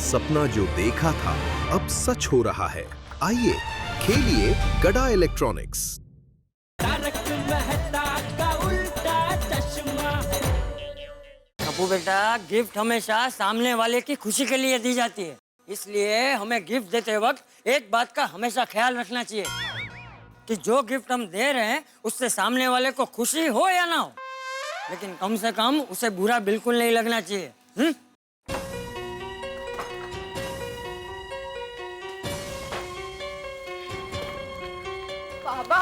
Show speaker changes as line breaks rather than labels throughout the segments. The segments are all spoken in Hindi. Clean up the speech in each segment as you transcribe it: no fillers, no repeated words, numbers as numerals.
सपना जो देखा था अब सच हो रहा है। आइए खेलिए गड़ा इलेक्ट्रॉनिक्स।
अबू बेटा, गिफ्ट हमेशा सामने वाले की खुशी के लिए दी जाती है, इसलिए हमें गिफ्ट देते वक्त एक बात का हमेशा ख्याल रखना चाहिए कि जो गिफ्ट हम दे रहे हैं उससे सामने वाले को खुशी हो या ना हो, लेकिन कम से कम उसे बुरा बिल्कुल नहीं लगना चाहिए।
पापा,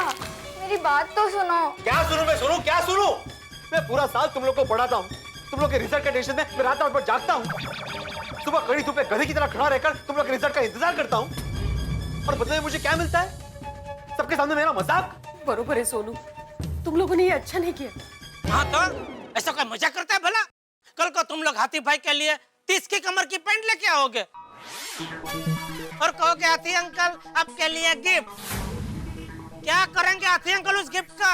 मेरी बात तो सुनो।
क्या सुनूं मैं? क्या सुनूं? मैं पूरा साल तुम लोग को पढ़ाता हूँ, तुम लोग के रिजल्ट के टेंशन में मैं रात रात भर जागता हूँ। सुबह कड़ी धूप में गधे की तरह खड़ा रहकर तुम लोग के रिजल्ट का इंतजार करता हूँ, और बदले में मुझे क्या मिलता है? सबके सामने मेरा मजाक।
बरोबर है सोनू, तुम लोगों ने ये अच्छा नहीं किया।
हाँ तो ऐसा कोई मजाक करता है भला? कल को तुम लोग हाथी भाई के लिए 30 की कमर की पैंट लेके आओगे और कहोगे हाथी अंकल आपके लिए गिफ्ट। क्या करेंगे हाथी अंकल उस गिफ्ट का?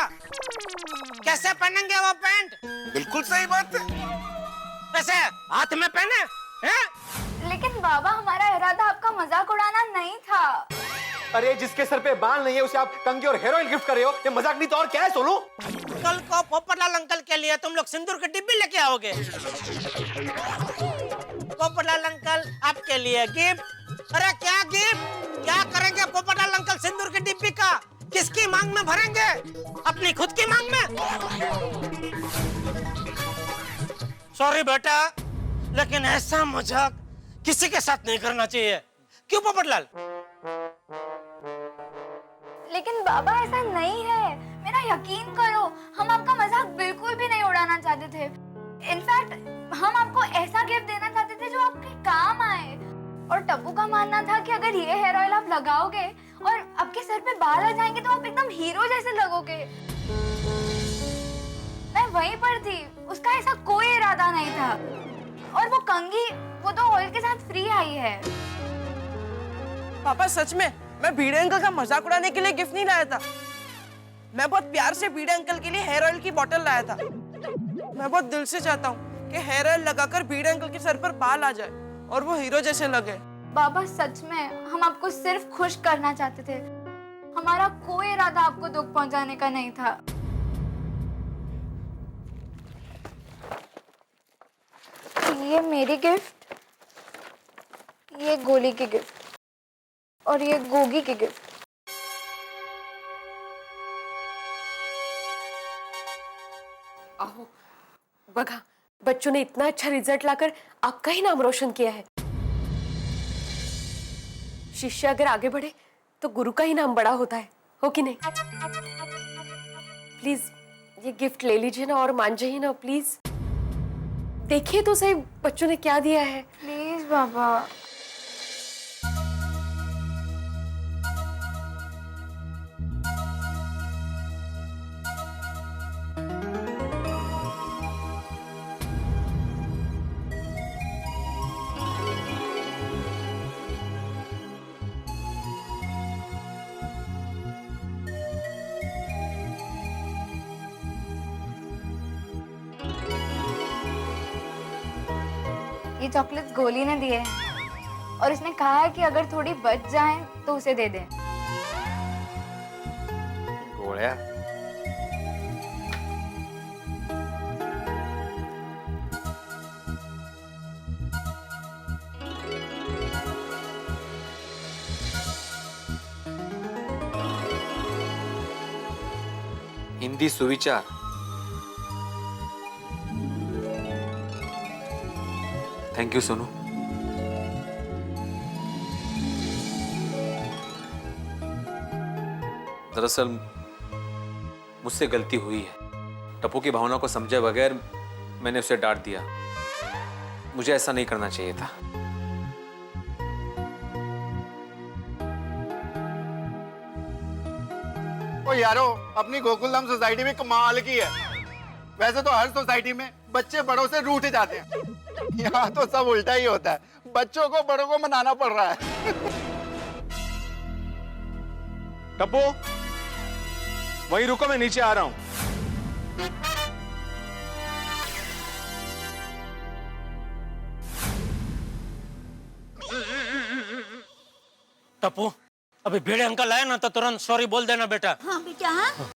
कैसे पहनेंगे वो पैंट?
बिल्कुल सही बात है।
वैसे हाथ में पहने हैं?
लेकिन बाबा, हमारा इरादा आपका मजाक उड़ाना नहीं था।
अरे जिसके सर पे बाल नहीं है उसे आप कंघी और हेयर ऑयल गिफ्ट कर रहे हो, ये मजाक नहीं तो और क्या है सोनू?
कल को पोपटलाल अंकल के लिए तुम लोग सिंदूर की डिब्बी लेके आओगे। पोपटलाल अंकल आपके लिए गिफ्ट। अरे क्या गिफ्ट? क्या करेंगे पोपटलाल अंकल सिंदूर की डिब्बी का? किसकी मांग में भरेंगे? अपनी खुद की मांग में? सॉरी बेटा, लेकिन ऐसा मजाक किसी के साथ नहीं करना चाहिए। क्यों पोपटलाल?
लेकिन बाबा, ऐसा नहीं है, मेरा यकीन करो, हम आपका मजाक बिल्कुल भी नहीं उड़ाना चाहते थे। इनफैक्ट हम आपको ऐसा गिफ्ट देना चाहते थे जो आपके काम आए। और टप्पू का मानना था कि अगर ये हेयर ऑयल आप लगाओगे और आपके सर पे बाल आ जाएंगे तो आप एकदम हीरो जैसे लगोगे। मैं वहीं पर थी, उसका ऐसा कोई इरादा नहीं था। और वो कंघी, वो तो ऑयल के साथ फ्री आई है।
पापा सच में, मैं भिड़े अंकल का मजाक उड़ाने के लिए गिफ्ट नहीं लाया था। मैं बहुत प्यार से भिड़े अंकल के लिए हेयर ऑयल की बोतल लाया था। मैं बहुत दिल से चाहता हूँ कि हेयर ऑयल लगाकर भिड़े अंकल के सर पर बाल आ जाए और वो हीरो जैसे लगे।
बाबा सच में, हम आपको सिर्फ खुश करना चाहते थे, हमारा कोई इरादा आपको दुख पहुंचाने का नहीं था। ये मेरी गिफ्ट, ये गोली की गिफ्ट और ये गोगी की गिफ्ट।
आओ बघा, बच्चों ने इतना अच्छा रिजल्ट लाकर आपका ही नाम रोशन किया है। शिष्य अगर आगे बढ़े तो गुरु का ही नाम बड़ा होता है, हो कि नहीं? प्लीज ये गिफ्ट ले लीजिए ना और मान जाइए ना प्लीज। देखिए तो सही बच्चों ने क्या दिया है।
प्लीज बाबा। ये चॉकलेट्स गोली ने दिए हैं और इसने कहा है कि अगर थोड़ी बच जाएं तो उसे दे दें।
गोलियां?
हिंदी सुविचार। Thank you Sonu. दरअसल मुझसे गलती हुई है। टप्पू की भावना को समझे बगैर मैंने उसे डांट दिया। मुझे ऐसा नहीं करना चाहिए था।
ओ यारो, अपनी गोकुलधाम सोसाइटी में कमाल की है। वैसे तो हर सोसाइटी में बच्चे बड़ों से रूठ जाते हैं, यहाँ तो सब उल्टा ही होता है। बच्चों को बड़ों को मनाना पड़ रहा है।
टप्पू, वहीं रुको, मैं नीचे आ रहा हूं।
टप्पू, अभी भिड़े अंकल आए ना तो तुरंत सॉरी बोल देना बेटा।
हाँ बेटा हाँ।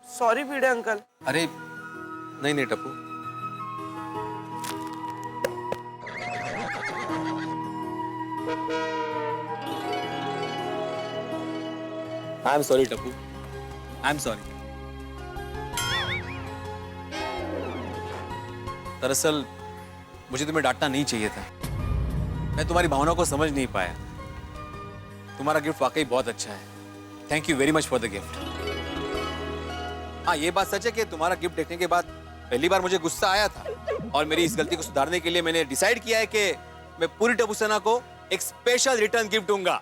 सॉरी भिड़े अंकल।
अरे नहीं नहीं Tappu, I am sorry Tappu, I am sorry. दरअसल मुझे तुम्हें डांटना नहीं चाहिए था, मैं तुम्हारी भावना को समझ नहीं पाया। तुम्हारा गिफ्ट वाकई बहुत अच्छा है, thank you very much for the gift. हाँ ये बात सच है कि तुम्हारा गिफ्ट देखने के बाद पहली बार मुझे गुस्सा आया था, और मेरी इस गलती को सुधारने के लिए मैंने डिसाइड किया है कि मैं पूरी टप्पू सेना को एक स्पेशल रिटर्न गिफ्ट दूंगा।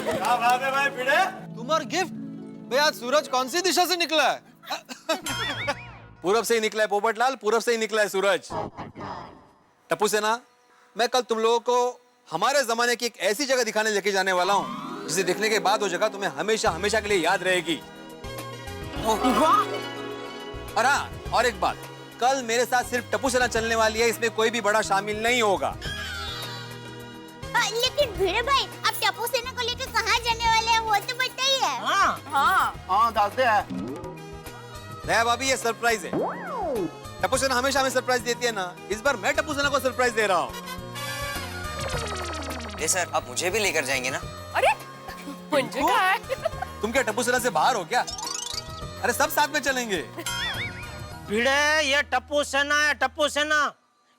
क्या बात है भाई भिड़े, तुम्हारा गिफ्ट? भाई आज सूरज कौन सी दिशा से निकला है?
पूरब से ही निकला है पोपटलाल, पूरब से ही निकला है सूरज। टप्पू सेना, मैं कल तुम लोगों को हमारे जमाने की एक ऐसी जगह दिखाने लेके जाने वाला हूँ जिसे देखने के बाद वो जगह तुम्हें हमेशा हमेशा के लिए याद रहेगी। और हाँ, और एक बात, कल मेरे साथ सिर्फ टप्पू सेना चलने वाली है, इसमें कोई भी बड़ा शामिल नहीं होगा।
लेकिन भिड़े भाई, आप टप्पू सेना को लेकर कहाँ जाने वाले हैं वो तो बताइए।
हाँ दसते हैं।
दया भाभी ये सरप्राइज है। टप्पू सेना हमेशा हमें सरप्राइज देती है ना, इस बार मैं टप्पू सेना को सरप्राइज दे रहा हूँ।
सर आप मुझे भी लेकर जाएंगे ना?
अरे मुझे कहा है?
तुम क्या टप्पू सेना से बाहर हो क्या? अरे सब साथ में चलेंगे।
भिड़े, ये टप्पू सेना है, टप्पू सेना,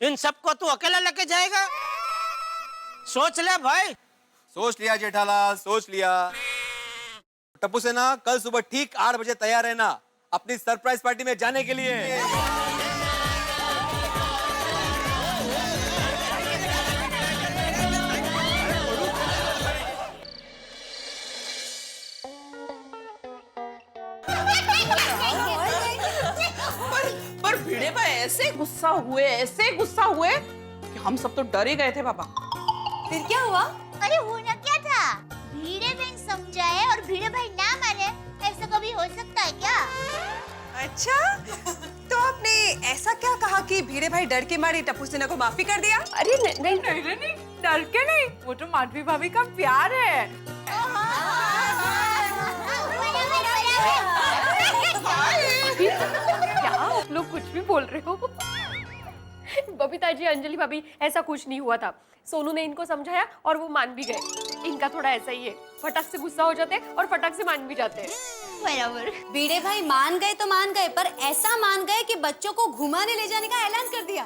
इन सबको तू अकेला लेके जाएगा? सोच ले भाई।
सोच लिया जेठालाल, सोच लिया। टप्पू सेना, कल सुबह ठीक 8 बजे तैयार रहना अपनी सरप्राइज पार्टी में जाने के लिए।
पर भिड़े भाई ऐसे गुस्सा हुए कि हम सब तो डर ही गए थे बाबा।
फिर क्या हुआ? अरे होना क्या था, भिड़े बहन समझाए और भिड़े भाई ना माने, ऐसा कभी हो सकता है क्या?
अच्छा, तो आपने ऐसा क्या कहा कि भिड़े भाई डर के मारे टप्पू सेना को माफी कर दिया?
अरे नहीं, डर के नहीं, वो तो माधवी भाभी का प्यार है।
क्या आप लोग कुछ भी बोल रहे हो? बबीता जी, अंजलि भाभी, ऐसा कुछ नहीं हुआ था। सोनू ने इनको समझाया और वो मान भी गए। इनका थोड़ा ऐसा ही है, फटाक से गुस्सा हो जाते हैं और फटाक से मान भी जाते हैं।
बराबर।
भिड़े भाई मान गए तो मान गए, पर ऐसा मान गए कि बच्चों को घुमाने ले जाने का ऐलान कर दिया।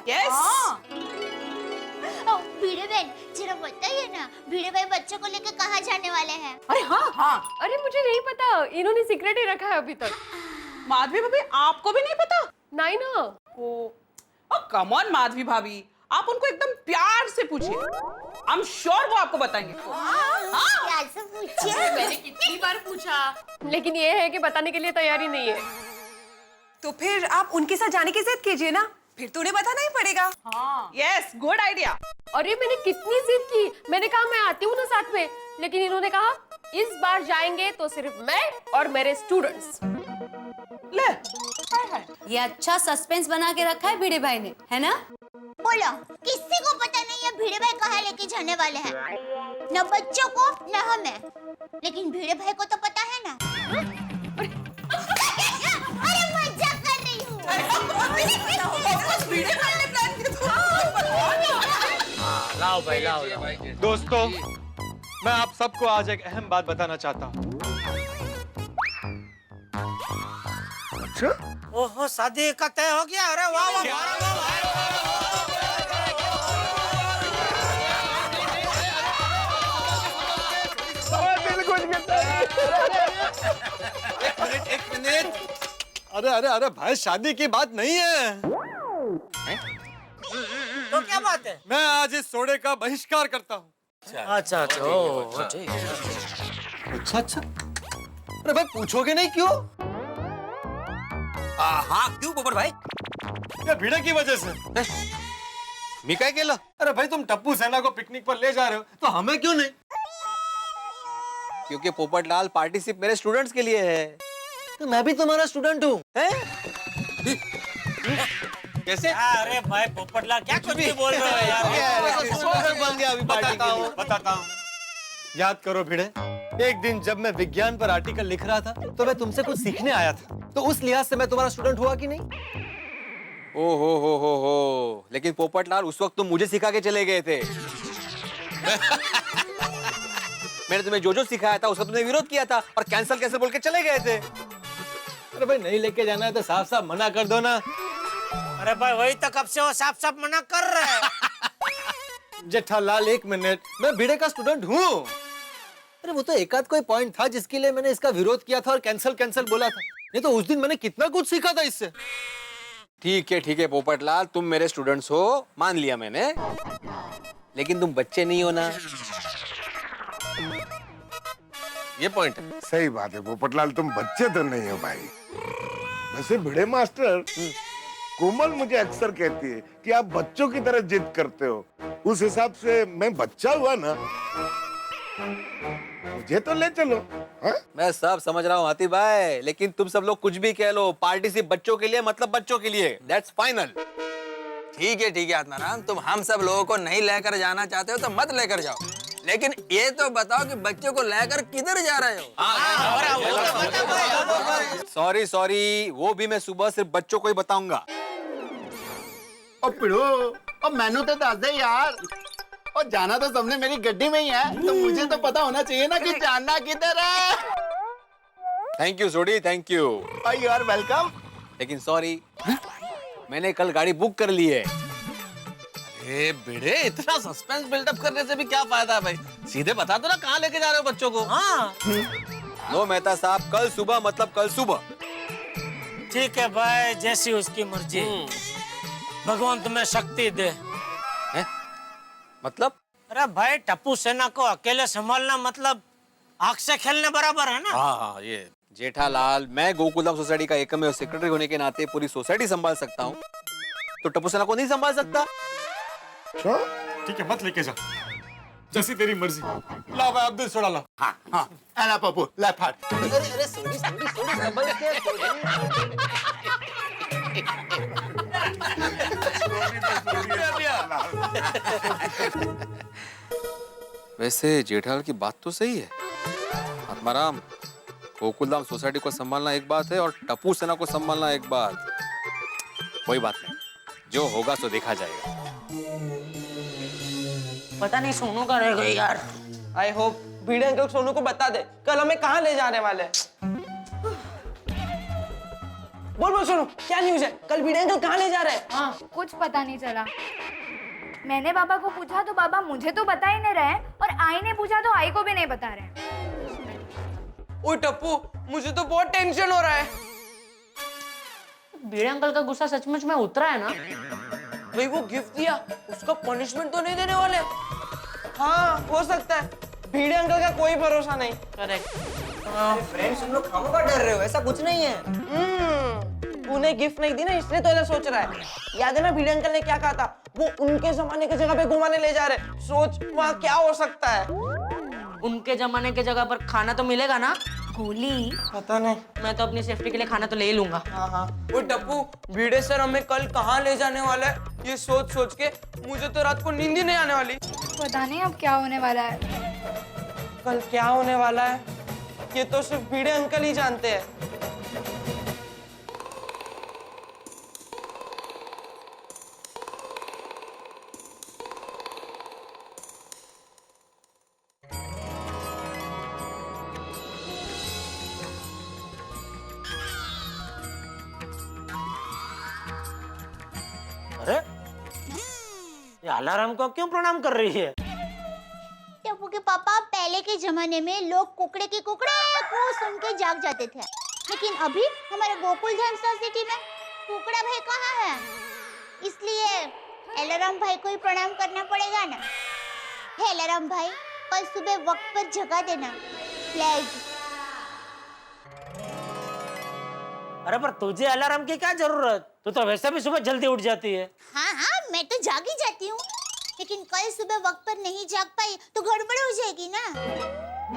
भिड़े बहन जरा बताइए ना, भिड़े भाई बच्चों को लेकर कहाँ जाने वाले हैं?
अरे हाँ, अरे मुझे नहीं पता, इन्होंने सीक्रेट ही रखा है अभी तक।
माधवी भाभी आपको भी नहीं पता?
नहीं ना।
ओ कम ऑन माधवी भाभी, आप उनको एकदम प्यार से पूछिए, आई एम श्योर वो आपको बताएंगे।
प्यार से पूछिए।
मैंने कितनी बार पूछा, लेकिन ये है कि बताने के लिए तैयारी नहीं है।
तो फिर आप उनके साथ जाने की जिद कीजिए ना, फिर तो उन्हें बताना ही पड़ेगा।
Yes, good idea.
अरे मैंने कितनी जिद की, मैंने कहा मैं आती हूँ ना साथ में, लेकिन इन्होंने कहा इस बार जाएंगे तो सिर्फ मैं और मेरे स्टूडेंट्स।
ले,
ये अच्छा सस्पेंस बना के रखा है भिड़े भाई ने, है ना?
बोलो, किसी को पता नहीं है भिड़े भाई कहाँ लेके जाने वाले हैं? न बच्चों को न हमें, लेकिन भिड़े भाई को तो पता है ना। अरे मजाक कर रही हूँ।
लाओ भाई, लाओ।
दोस्तों, मैं आप सबको आज एक अहम बात बताना चाहता हूँ।
ओहो, शादी का तय हो गया? अरे वाह वाह,
एक मिनट। अरे भाई, शादी की बात नहीं है।
तो क्या बात है?
मैं आज इस सोडे का बहिष्कार करता हूँ।
अच्छा,
अच्छा। अरे भाई पूछोगे नहीं क्यों?
हाँ क्यों पोपट भाई?
ये भिड़े की वजह से।
मी काय केलं?
अरे भाई तुम टप्पू सेना को पिकनिक पर ले जा रहे हो तो हमें क्यों नहीं?
क्योंकि पोपटलाल पार्टी सिर्फ मेरे स्टूडेंट्स के लिए है।
तो मैं भी तुम्हारा स्टूडेंट हूँ।
कैसे?
अरे भाई पोपटलाल क्या कुछ भी बोल रहे हो यार?
बन गया अभी बताता हूँ। याद करो भिड़े, एक दिन जब मैं विज्ञान पर आर्टिकल लिख रहा था तो मैं तुमसे कुछ सीखने आया था, तो उस लिहाज से मैं तुम्हारा स्टूडेंट हुआ कि नहीं?
ओ हो। लेकिन पोपटलाल उस वक्त तुम मुझे सिखा के चले गए थे। मैंने तुम्हें जो सिखाया था उसका तुमने विरोध किया था और कैंसिल बोल के चले गए थे।
अरे भाई नहीं लेके जाना है तो साफ साफ मना कर दो ना।
अरे भाई वही तो कब से वो साफ साफ मना कर रहे हैं।
जेठालाल एक मिनट, मैं भिड़े का स्टूडेंट हूँ। अरे वो तो एकाध कोई पॉइंट था जिसके लिए मैंने इसका विरोध किया था और कैंसिल बोला था, नहीं तो उस दिन मैंने कितना कुछ सीखा था इससे।
ठीक है पोपटलाल, तुम मेरे स्टूडेंट्स हो, मान लिया मैंने, लेकिन तुम बच्चे नहीं हो ना। ये पॉइंट है।
सही बात है पोपटलाल, तुम बच्चे तो नहीं हो भाई। वैसे भिड़े मास्टर, कोमल मुझे अक्सर कहती है कि आप बच्चों की तरह जिद करते हो। उस हिसाब से मैं बच्चा हुआ ना, मुझे तो ले चलो। हा?
मैं सब समझ रहा हूँ हाथी भाई, लेकिन तुम सब लोग कुछ भी कह लो, पार्टी सिर्फ बच्चों के लिए, मतलब बच्चों के लिए। That's final.
ठीक है आत्माराम, तुम हम सब लोगों को नहीं लेकर जाना चाहते हो तो मत लेकर जाओ, लेकिन ये तो बताओ कि बच्चों को लेकर किधर जा रहे हो?
सॉरी, वो भी मैं सुबह सिर्फ बच्चों को ही बताऊंगा।
और पिड़ो, और मैनू तो दस दे यार। और जाना तो सबने मेरी गड्डी में ही है, तो मुझे तो पता होना चाहिए ना कि जाना किधर है।
थैंक यू सोडी, thank you.
You are welcome.
लेकिन सॉरी, मैंने कल गाड़ी बुक कर ली है।
अरे भिड़े, इतना सस्पेंस बिल्डअप करने से भी क्या फायदा है भाई? सीधे बता दो ना कहाँ लेके जा रहे हो बच्चों को।
हाँ
नो मेहता साहब, कल सुबह मतलब कल सुबह।
ठीक है भाई, जैसी उसकी मर्जी। भगवान तुम्हें शक्ति दे।
मतलब?
अरे भाई टप्पू सेना को अकेले संभालना मतलब आग से खेलने बराबर है ना।
हाँ, ये जेठालाल, मैं गोकुलधाम सोसाइटी का एकमेव सेक्रेटरी होने के नाते पूरी सोसाइटी संभाल सकता हूँ, तो टप्पू सेना को नहीं संभाल सकता?
ठीक है, मत लेके जा, जैसी तेरी मर्जी। ला भाई अब्दुल छोड़ा ला।
हाँ अला पप्पू ला फाट।
अरे सोडी संभल
वैसे जेठालाल की बात तो सही है। आत्माराम, गोकुलधाम सोसाइटी को संभालना एक बात है और टप्पू सेना को संभालना एक बात। कोई बात नहीं, जो होगा सो देखा जाएगा।
पता नहीं सोनू का रह गई यार। I hope Bhide uncle Sonu को बता दे कल हमें कहाँ ले जाने वाले हैं। बोल सोनू, क्या न्यूज़ है? कल भिड़े अंकल कहाँ ले जा रहे हैं?
हाँ, कुछ पता नहीं चला। मैंने बाबा को पूछा तो बाबा मुझे तो बता ही नहीं रहे, और आई ने पूछा तो आई को भी नहीं बता रहे।
ओए टप्पू, मुझे तो बहुत टेंशन हो रहा है।
भिड़े अंकल का गुस्सा सचमुच में उतरा है ना?
भाई वो गिफ्ट दिया, उसका पनिशमेंट तो नहीं देने वाले? हाँ हो सकता है, भिड़े अंकल का कोई भरोसा नहीं।
करेक्ट।
फ्रेंड्स, तुम लोग खामों का डर रहे हो, ऐसा कुछ नहीं है।
उन्हें गिफ्ट नहीं दी ना, इसलिए तो ऐसा सोच रहा है। याद है ना भिड़े अंकल ने क्या कहा था? वो उनके जमाने की जगह पे घुमाने ले जा रहे। सोच वहाँ क्या हो सकता है।
उनके जमाने के जगह पर खाना तो मिलेगा ना?
गोली?
पता नहीं,
मैं तो अपनी सेफ्टी के लिए खाना तो ले ही लूंगा।
हाँ। वो टप्पू, भिड़े सर हमें कल कहाँ ले जाने वाला है, ये सोच के मुझे तो रात को नींद ही नहीं आने वाली।
पता नहीं अब क्या होने वाला है।
कल क्या होने वाला है ये तो सिर्फ भिड़े अंकल ही जानते हैं।
अरे ये अलार्म को क्यों प्रणाम कर रही है?
टप्पू के पापा, पहले के जमाने में लोग कुकड़े की कुकड़े को सुन के जाग जाते थे, लेकिन अभी हमारे गोकुलधाम सोसाइटी में कुकड़ा भाई कहाँ है? इसलिए अलार्म भाई को ही प्रणाम करना पड़ेगा ना। हे अलार्म भाई, कल सुबह वक्त पर जगा देना प्लीज।
अरे पर तुझे अलार्म की क्या जरूरत? तू तो वैसे भी सुबह जल्दी उठ जाती है।
हाँ हाँ, मैं तो जाग ही जाती हूँ, लेकिन कल सुबह वक्त पर नहीं जाग पाई तो गड़बड़ हो जाएगी ना।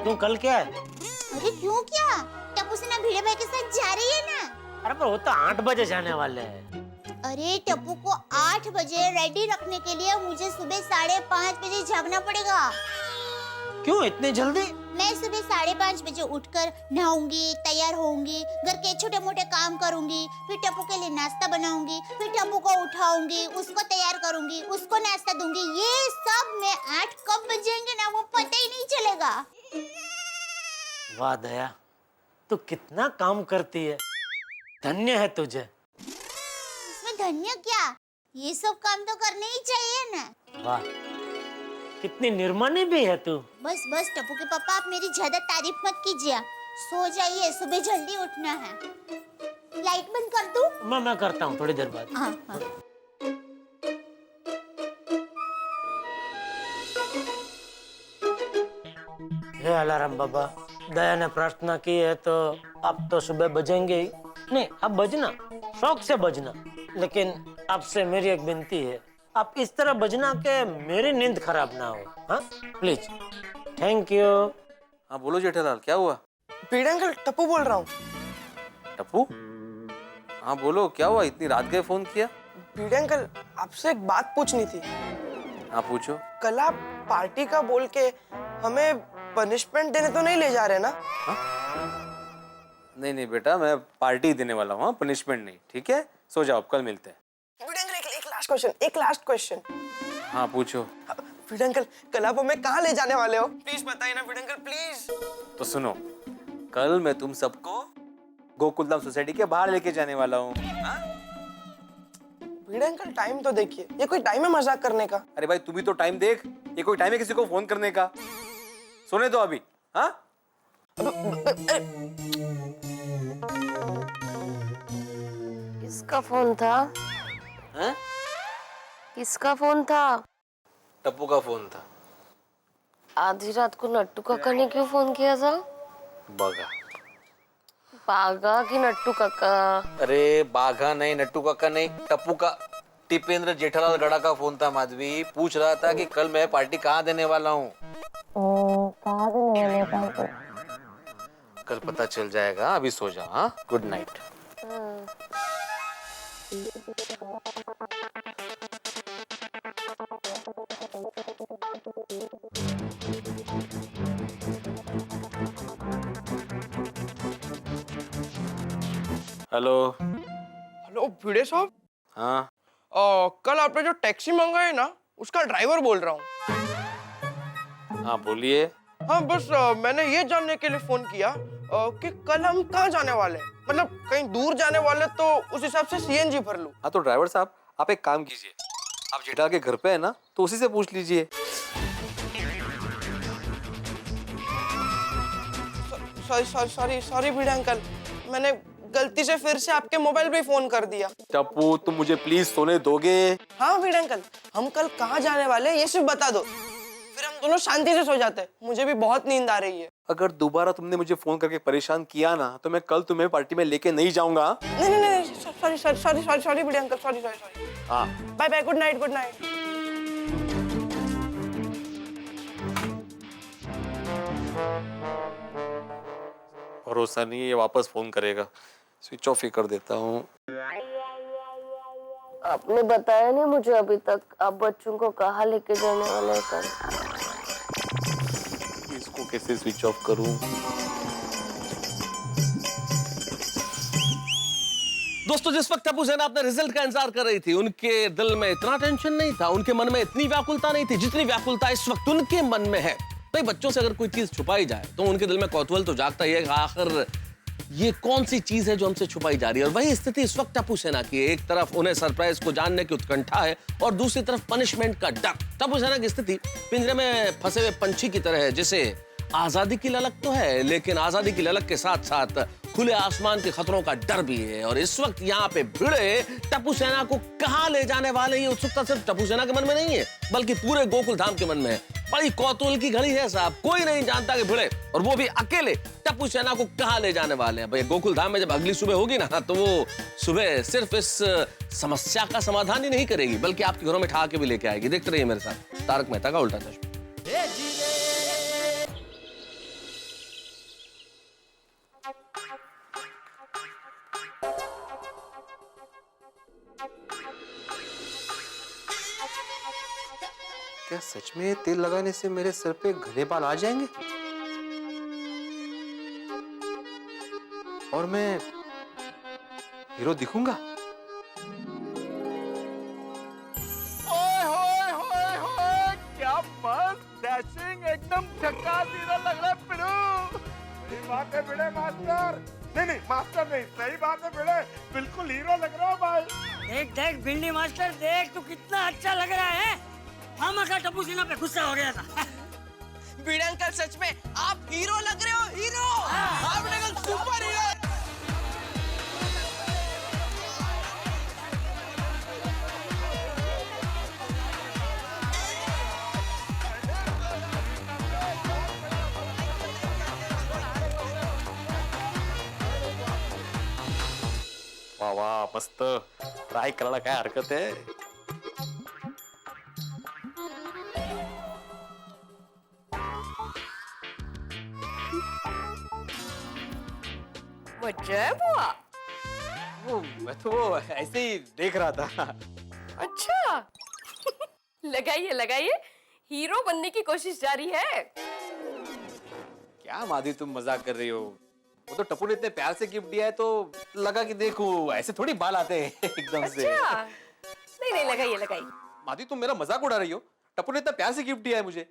तू कल क्या है?
अरे क्यों क्या? टप्पू से ना भिड़े भाई के साथ जा रही है ना।
अरे पर वो तो 8 बजे जाने वाले हैं।
अरे टप्पू को 8 बजे रेडी रखने के लिए मुझे सुबह 5:30 बजे जागना पड़ेगा।
क्यों इतनी जल्दी?
मैं सुबह 5:30 बजे उठकर नहाऊंगी, तैयार होऊंगी, घर के छोटे मोटे काम करूंगी, फिर टप्पू के लिए नाश्ता बनाऊंगी, फिर टप्पू को उठाऊंगी, उसको तैयार करूंगी, उसको नाश्ता दूंगी। ये सब में 8 कब बजेंगे ना वो पता ही नहीं चलेगा।
वाह दया, तू कितना काम करती है, धन्य है तुझे।
इसमें धन्य क्या, ये सब काम तो करने ही चाहिए ना।
वाह, कितनी निर्मानी भी है तू।
बस बस टप्पू के पापा, आप मेरी ज्यादा तारीफ मत कीजिए, सो जाइए, सुबह जल्दी उठना है। लाइट बंद कर दूं?
मैं करता हूँ थोड़ी देर बाद।
हाँ हाँ।
हे अलार्म बाबा, दया ने प्रार्थना की है तो अब तो सुबह बजेंगे ही। नहीं, अब बजना, शौक से बजना, लेकिन आपसे मेरी एक विनती है, आप इस तरह बजना के मेरी नींद खराब ना हो। हाँ प्लीज, थैंक यू।
हाँ बोलो जेठालाल, क्या हुआ?
भिड़े अंकल, टप्पू बोल रहा हूँ।
टप्पू? हाँ बोलो, क्या हुआ, इतनी रात गए फोन किया?
भिड़े अंकल, आपसे एक बात पूछनी थी।
हाँ पूछो।
कल आप पार्टी का बोल के हमें पनिशमेंट देने तो नहीं ले जा रहे ना?
हा? नहीं नहीं बेटा, मैं पार्टी देने वाला हूँ, पनिशमेंट नहीं, ठीक है? सो जाओ, कल मिलते हैं।
भिड़े अंकल, एक लास्ट क्वेश्चन।
हाँ पूछो।
भिड़े अंकल, कल आप हमें कहाँ ले जाने वाले हो? प्लीज बताइए ना भिड़े अंकल, प्लीज।
तो सुनो, कल मैं तुम सबको गोकुलधाम सोसाइटी के बाहर लेके जाने वाला हूँ।
भिड़े अंकल, टाइम तो देखिए, ये कोई टाइम है मजाक करने का?
अरे भाई तू भी तो टाइम देख, ये कोई टाइम है किसी को फोन करने का? सोने दो अभी। हाँ
किसका फोन था?
हैं?
किसका फोन था?
टप्पू का फोन था।
आधी रात को नट्टू काका ने क्यों फोन किया था?
बागा।
बागा की नट्टू काका?
अरे बाघा नहीं, नट्टू काका नहीं, टप्पू का, टिपेंद्र जेठालाल गड़ा का फोन था। माधवी पूछ रहा था कि कल मैं पार्टी कहाँ देने वाला हूँ।
कहाँ देने वाले पार्टी?
कल पता चल जाएगा, अभी सो जाओ। हाँ, गुड नाइट। हेलो।
हेलो भिड़े साहब।
हाँ
कल आपने जो टैक्सी मंगाई ना, उसका ड्राइवर बोल रहा हूँ।
हाँ बोलिए।
हाँ बस मैंने ये जानने के लिए फोन किया कि कल हम कहाँ जाने वाले हैं, मतलब कहीं दूर जाने वाले तो उस हिसाब से सीएनजी भर लूं।
हाँ तो ड्राइवर साहब, आप एक काम कीजिए, आप जेठालाल के घर पे है ना, तो उसी से पूछ लीजिए।
सॉरी भिड़े अंकल, मैंने गलती से फिर से आपके मोबाइल पे फोन कर दिया।
टप्पू तुम मुझे प्लीज सोने दोगे?
हाँ भिड़े अंकल, हम कल कहाँ जाने वाले ये सिर्फ बता दो, फिर हम दोनों शांति से सो जाते हैं, मुझे भी बहुत नींद आ रही है।
अगर दोबारा तुमने मुझे फोन करके परेशान किया ना, तो मैं कल तुम्हें पार्टी में लेके नहीं जाऊंगा।
नहीं, सॉरी भिड़े अंकल, सॉरी।
हाँ
बाय बाय, गुड नाइट।
भरोसा नहीं है ये वापस फोन करेगा, स्विच ऑफ ही कर देता हूँ।
आपने बताया नहीं मुझे अभी तक, आप बच्चों को कहाँ लेके जाने वाले हैं कल?
इसको कैसे स्विच ऑफ करूँ?
दोस्तों, जिस वक्त टप्पू सेना अपने रिजल्ट का इंतजार कर रही थी, उनके दिल में इतना टेंशन नहीं था, उनके मन में इतनी व्याकुलता नहीं थी जितनी व्याकुलता इस वक्त उनके मन में है। भाई बच्चों से अगर कोई चीज छुपाई जाए तो उनके दिल में कौतूहल तो जागता ही है, आखिर ये कौन सी चीज है जो हमसे छुपाई जा रही है। और वही स्थिति इस वक्त टप्पू सेना की है। एक तरफ उन्हें सरप्राइज को जानने की उत्कंठा है और दूसरी तरफ पनिशमेंट का डर। टप्पू सेना की स्थिति पिंजरे में फंसे हुए पंछी की तरह है, जिसे आजादी की ललक तो है, लेकिन आजादी की ललक के साथ साथ खुले आसमान के खतरों का डर भी है। और इस वक्त यहाँ पे भिड़े टप्पू सेना को कहाँ ले जाने वाले, ये उत्सुकता सिर्फ टप्पू सेना के मन में नहीं है, बल्कि पूरे गोकुल धाम के मन में है। बड़ी कौतूहल की घड़ी है साहब। कोई नहीं जानता कि भिड़े, और वो भी अकेले, टप्पू सेना को कहाँ ले जाने वाले हैं। भाई गोकुल धाम में जब अगली सुबह होगी ना, तो वो सुबह सिर्फ इस समस्या का समाधान ही नहीं करेगी, बल्कि आपके घरों में ठा के भी लेके आएगी। देखते रहिए मेरे साथ तारक मेहता का उल्टा चश्मा।
क्या सच में तेल लगाने से मेरे सर पे घने बाल आ जाएंगे और मैं हीरो दिखूंगा?
ओए होए होए होए, क्या मस्त डैशिंग एकदम झक्कास हीरो लग रहा है पिड़ू। सही बात है भिड़े मास्टर। नहीं मास्टर नहीं, सही बात है भिड़े, बिल्कुल हीरो लग रहा हो भाई।
देख देख भिंडी मास्टर, देख तू कितना अच्छा लग रहा है। मामा का टप्पू सेना पे गुस्सा हो गया था।
भिड़े अंकल सच में आप हीरो लग रहे हो, हीरो। आपने कल सुपर हीरो।
वाह वाह, मस्त ट्राय करायला काय हरकत आहे? मैं तो वो ऐसे ही देख रहा था।
अच्छा लगाइए लगाइए, हीरो बनने की कोशिश जारी है।
क्या माधवी तुम मजाक कर रही हो? वो तो टप्पू ने इतने प्यार से गिफ्ट दिया है तो लगा कि देखो ऐसे थोड़ी बाल आते हैं एकदम से।
अच्छा नहीं नहीं, लगाइए लगाइए।
माधवी तुम मेरा मजाक उड़ा रही हो? टप्पू ने इतना प्यार से गिफ्ट दिया है मुझे।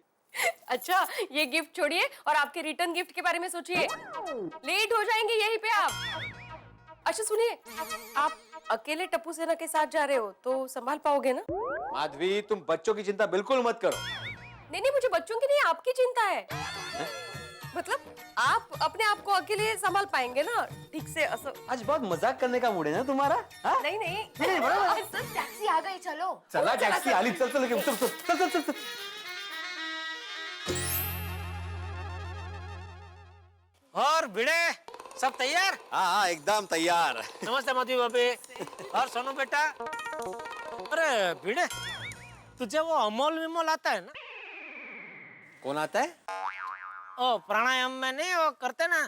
अच्छा ये गिफ्ट छोड़िए और आपके रिटर्न गिफ्ट के बारे में सोचिए। लेट हो जाएंगे यहीं पे आप। अच्छा सुनिए, आप अकेले टप्पू सेना के साथ जा रहे हो तो संभाल पाओगे ना?
माधवी तुम बच्चों की चिंता बिल्कुल मत करो।
नहीं नहीं, मुझे बच्चों की नहीं, आपकी चिंता है। मतलब आप अपने आप को अकेले संभाल पाएंगे ना ठीक से?
आज बहुत मजाक करने का मूड है ना तुम्हारा?
नहीं नहीं,
टैक्सी आ गई, चलो।
चला टैक्सी आली, चल चल चल चल चल चल चल।
और भिड़े सब तैयार?
हाँ एकदम तैयार।
नमस्ते माधवी भाभी। और सोनू बेटा। अरे भिड़े, तुझे वो अमोल विमोल आता है ना?
कौन आता है?
ओ प्राणायाम में नहीं वो करते ना,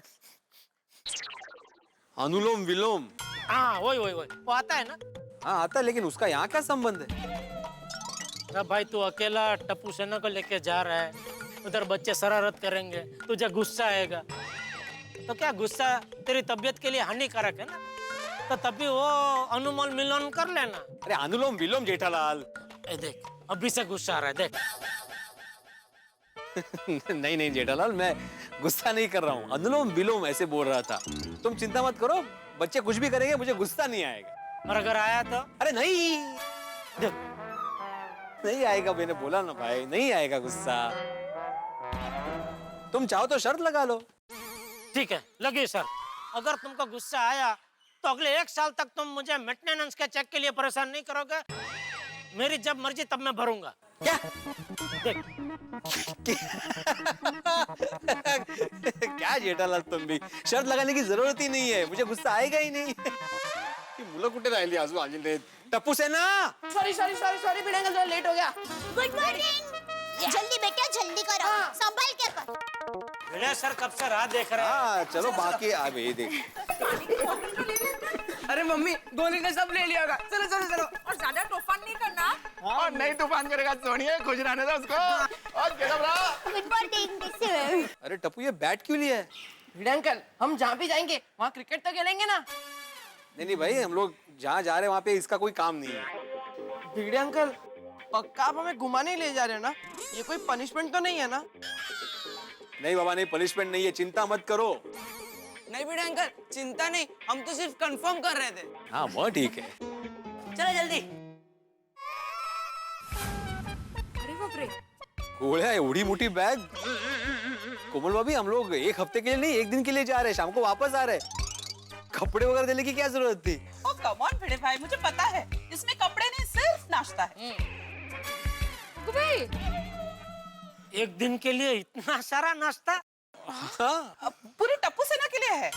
अनुलोम विलोम।
हाँ वही वही वही, वो आता है ना?
हाँ आता है, लेकिन उसका यहाँ क्या संबंध है?
अरे भाई तू अकेला टप्पू सेना को लेके जा रहा है, उधर बच्चे शरारत करेंगे, तुझे गुस्सा आएगा, तो क्या गुस्सा तेरी तबीयत के लिए हानिकारक है ना? तो तभी वो अनुलोम विलोम कर लेना।
अरे अनुलोम विलोम जेठालाल।
देख अभी से गुस्सा आ रहा है, देख।
नहीं नहीं जेठालाल, मैं गुस्सा नहीं कर रहा हूँ, अनुलोम विलोम ऐसे बोल रहा था। तुम चिंता मत करो, बच्चे कुछ भी करेंगे मुझे गुस्सा नहीं आएगा।
और अगर आया तो?
अरे नहीं नहीं आएगा, मैंने बोला ना भाई, नहीं आएगा गुस्सा। तुम चाहो तो शर्त लगा लो।
ठीक है लगी सर, अगर तुमको गुस्सा आया तो अगले 1 साल तक तुम मुझे मेंटेनेंस के चेक के लिए परेशान नहीं करोगे। मेरी जब मर्जी तब मैं भरूंगा।
क्या?
देख।
क्या जेठालाल तुम भी, शर्त लगाने की जरूरत ही नहीं है, मुझे गुस्सा आएगा ही नहीं। मुलं कुठे राहिली आजू आलेले? टप्पू सेना।
सॉरी सॉरी सॉरी सॉरी भिड़े अंकल, लेट हो गया।
Good morning. जल्दी बेटा जल्दी करो, संभाल के कर।
भिड़े सर कब से राह देख रहे हैं।
हाँ चलो बाकी अभी देख।
अरे मम्मी गोली ने सब ले लिया होगा, चलो चलो चलो। और ज्यादा तूफान नहीं करना।
और नहीं तूफान करेगा सोनिया, खुश रहने दो उसको। और
गुड मॉर्निंग।
अरे टप्पू ये बैट क्यों लिया है?
भिड़े अंकल हम जहाँ भी जाएंगे वहाँ क्रिकेट तो खेलेंगे ना?
नहीं भाई, हम लोग जहाँ जा रहे हैं वहाँ पे इसका कोई काम नहीं है।
भिड़े अंकल पक्का आप हमें घुमाने ले जा रहे हो ना? ये कोई पनिशमेंट तो नहीं है ना?
नहीं बाबा नहीं, पनिशमेंट नहीं है, चिंता मत करो।
नहीं भिड़े अंकल चिंता नहीं, हम तो सिर्फ कंफर्म कर रहे थे।
हाँ वो ठीक है।
चलो जल्दी।
अरे बाप रे,
गोळ्या एवढी मोठी बैग। कोमल भाभी हम लोग 1 हफ्ते के लिए नहीं 1 दिन के लिए जा रहे हैं, शाम को वापस आ रहे हैं। कपड़े वगैरह देने की क्या जरूरत थी?
ओ कम ऑन भिड़े भाई, मुझे पता है इसमें कपड़े नहीं सिर्फ नाश्ता है।
एक दिन के लिए इतना सारा नाश्ता?
अब पूरी टप्पू सेना के लिए है।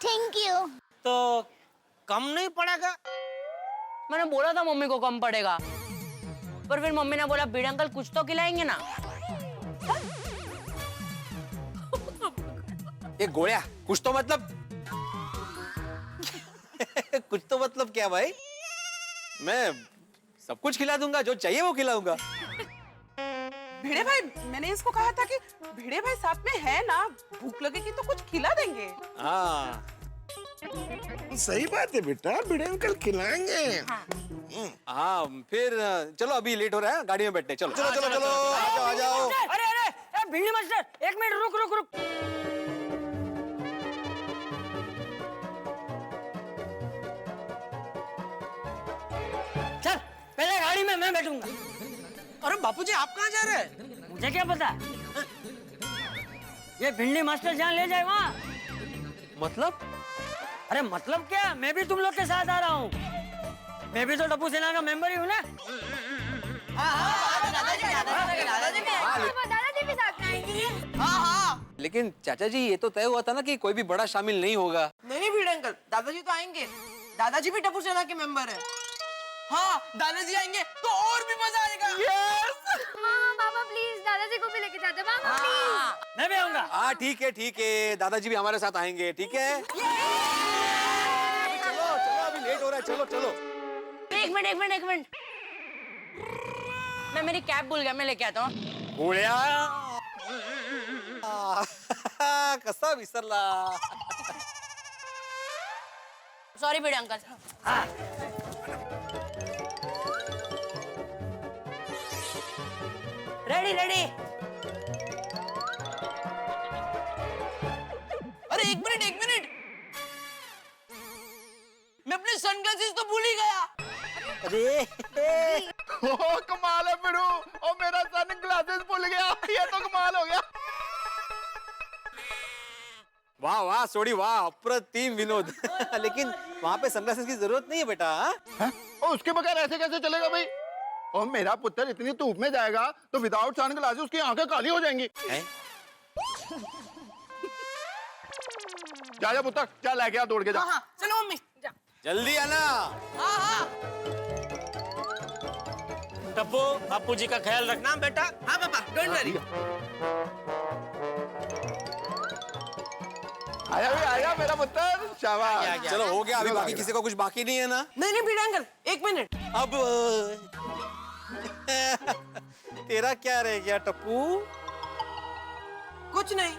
Thank you.
तो कम नहीं पड़ेगा?
मैंने बोला था मम्मी को कम पड़ेगा, पर फिर मम्मी ने बोला भिड़े अंकल कुछ तो खिलाएंगे ना।
ये गोया कुछ तो मतलब कुछ तो मतलब क्या भाई? मैं सब कुछ खिला दूंगा, जो चाहिए वो खिलाऊंगा।
भिड़े भाई, मैंने इसको कहा था कि भिड़े भाई साथ में है ना, भूख लगेगी तो कुछ खिला देंगे।
हाँ
सही बात है बेटा, भिड़े अंकल खिलाएंगे।
हाँ फिर चलो, अभी लेट हो रहा है, गाड़ी में बैठते। चलो चलो चलो चलो, आ जाओ आ जाओ।
अरे अरे भिंडी मास्टर, एक मिनट रुक रुक रुक। चल पहले गाड़ी में मैं बैठूंगा।
अरे बापूजी आप कहाँ जा रहे हैं?
मुझे क्या पता, ये भिंडी मास्टर जहाँ ले जाए वहाँ।
मतलब?
अरे मतलब क्या, मैं भी तुम लोग के साथ आ रहा हूँ। मैं भी तो टप्पू सेना का मेंबर ही हूँ ना।
दादाजी भी साथ में आएंगे।
हाँ।
लेकिन चाचा जी ये तो तय हुआ था ना कि कोई भी बड़ा शामिल नहीं होगा।
नहीं भिड़े अंकल, दादाजी तो आएंगे। दादाजी भी टप्पू सेना के मेंबर है। हाँ, दादाजी आएंगे तो और भी मजा आएगा।
हाँ पापा प्लीज, दादाजी को भी लेके जाते पापा प्लीज।
मैं भी आऊंगा।
हाँ ठीक है, दादाजी भी हमारे साथ आएंगे, ठीक है? चलो चलो, अभी लेट हो रहा है, चलो चलो।
एक मिनट, मैं मेरी कैप भूल गया, मैं लेके आता हूँ।
गोळ्या कसा विसरला?
सॉरी भिड़े अंकल। रेडी।
अरे एक मिनट, मैं अपने सनग्लासेस तो भूल ही गया।
अरे
ओ कमाल है बिड़ू, और मेरा सन ग्लासेस भूल गया, ये तो कमाल हो गया।
वाह वाह सोडी वाह, अप्रतिम विनोद। लेकिन वहाँ पे सनग्लासेस की जरूरत नहीं है बेटा।
हैं? और उसके बगैर ऐसे कैसे चलेगा भाई? और मेरा पुत्र इतनी धूप में जाएगा तो विदाउट सन ग्लासेस उसकी आंखें काली हो जाएंगी। जा पुत्र, जा लेके आ, दौड़ के जा।
हाँ, चलो मम्मी जा।
जल्दी आना।
हाँ।
टप्पू, बापू जी का ख्याल रखना बेटा।
हाँ पापा, डोंट वरी।
आया मेरा पुत्र, शाबाश।
चलो हो गया, अभी बाकी किसी को कुछ बाकी नहीं है ना?
नहीं भिड़े अंकल, एक मिनट।
अब तेरा क्या रह गया टप्पू?
कुछ नहीं।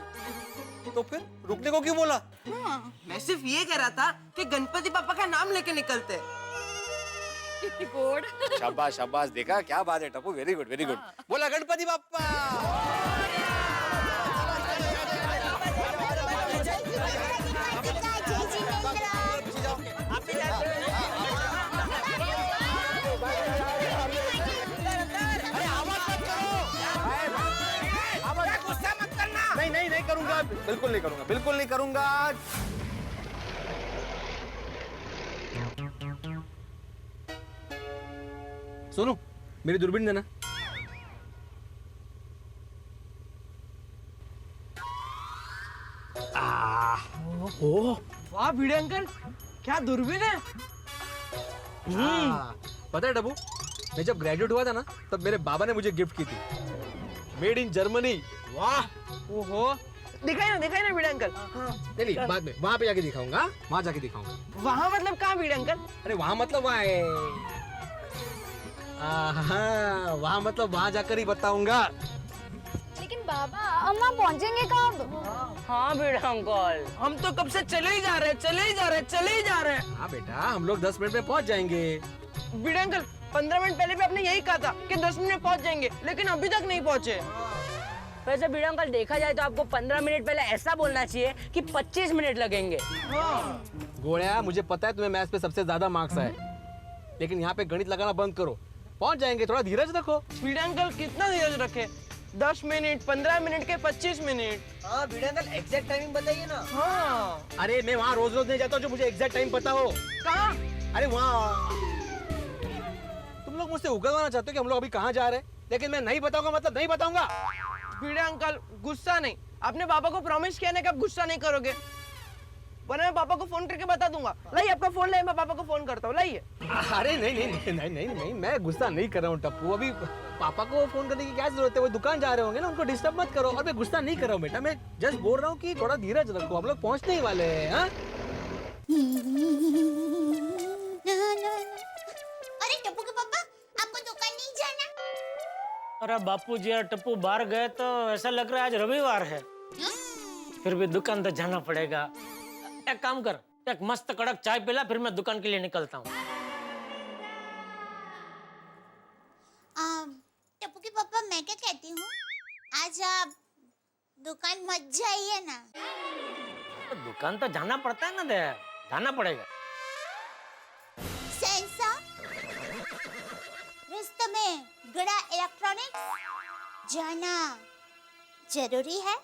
तो फिर रुकने को क्यों बोला?
मैं सिर्फ ये कह रहा था कि गणपति पापा का नाम लेके निकलते।
शाबाश शाबाश, देखा क्या बात है टप्पू, वेरी गुड। बोला गणपति बाप्पा।
गुस्सा मत करना।
नहीं करूंगा, बिल्कुल नहीं करूंगा। सोनू, मेरी दूरबीन देना।
वाह भिड़े अंकल, क्या दूरबीन है।
पता है डब्बू, मैं जब ग्रेजुएट हुआ था ना, तब मेरे बाबा ने मुझे गिफ्ट की थी, मेड इन जर्मनी। वाह।
ओहो, दिखाई ना भिड़े अंकल।
नहीं बाद में वहां पे जाके दिखाऊंगा, वहां जाके दिखाऊंगा।
वहाँ मतलब कहाँ भिड़े अंकल?
अरे वहां मतलब वहां है। वहां मतलब वहां जाकर ही बताऊंगा।
लेकिन बाबा अम्मा पहुंचेंगे कब?
हाँ भिड़े अंकल,
हम तो कब से चले ही जा रहे हैं।
हाँ बेटा, हम लोग 10 मिनट में पहुंच जाएंगे।
भिड़े अंकल, 15 मिनट पहले भी आपने यही कहा था कि 10 मिनट में पहुंच जाएंगे, लेकिन अभी तक नहीं पहुंचे।
वैसे भिड़े अंकल देखा जाए तो आपको 15 मिनट पहले ऐसा बोलना चाहिए कि 25 मिनट लगेंगे।
गोळ्या, मुझे पता है तुम्हें मैथ्स पे सबसे ज्यादा मार्क्स है, लेकिन यहाँ पे गणित लगाना बंद करो, पहुंच जाएंगे, थोड़ा धीरज रखो।
भिड़े अंकल कितना धीरज रखे? 10 मिनट, 15 मिनट के 25 मिनट।
हाँ भिड़े अंकल, एग्जैक्ट टाइमिंग बताइए ना।
हाँ।
अरे मैं वहाँ रोज नहीं जाता हूँ जो मुझे एग्जैक्ट टाइम पता हो।
कहाँ?
अरे वहाँ। तुम लोग मुझसे उगलवाना चाहते हो कि हम लोग अभी कहाँ जा रहे हैं?
लेकिन मैं नहीं बताऊंगा मतलब नहीं बताऊंगा।
भिड़े अंकल गुस्सा नहीं, आपने पापा को प्रॉमिस किया ना कि आप गुस्सा नहीं करोगे, वरना मैं पापा को फोन करके बता दूंगा। लाइए आपका फोन लाइए, मैं पापा को फोन करता हूँ, लाइए।
अरे नहीं नहीं नहीं नहीं नहीं नहीं, मैं गुस्सा नहीं कर रहा हूँ टप्पू। अभी पापा को फोन करने की क्या जरूरत है, वो दुकान जा रहे होंगे ना, उनको डिस्टर्ब मत करो। और मैं गुस्सा नहीं कर रहा हूँ बेटा, मैं जस्ट बोल रहा हूँ कि थोड़ा धीरज रखो, हम लोग पहुँचने ही वाले हैं। हाँ
अरे टप्पू के पापा, आपको दुकान नहीं जाना?
अरे बापू जी और टप्पू बाहर गए तो ऐसा लग रहा है आज रविवार है। फिर भी दुकान तो जाना पड़ेगा। एक काम कर, एक मस्त कड़क चाय पिला, फिर मैं दुकान के लिए निकलता हूँ।
टप्पू के पापा, मैं क्या कहती हूँ, आज आप दुकान मत जाइए ना।
तो दुकान तो जाना पड़ता है ना दे, जाना पड़ेगा।
सेंसा, रास्ते में गड़ा इलेक्ट्रॉनिक्स जाना जरूरी है।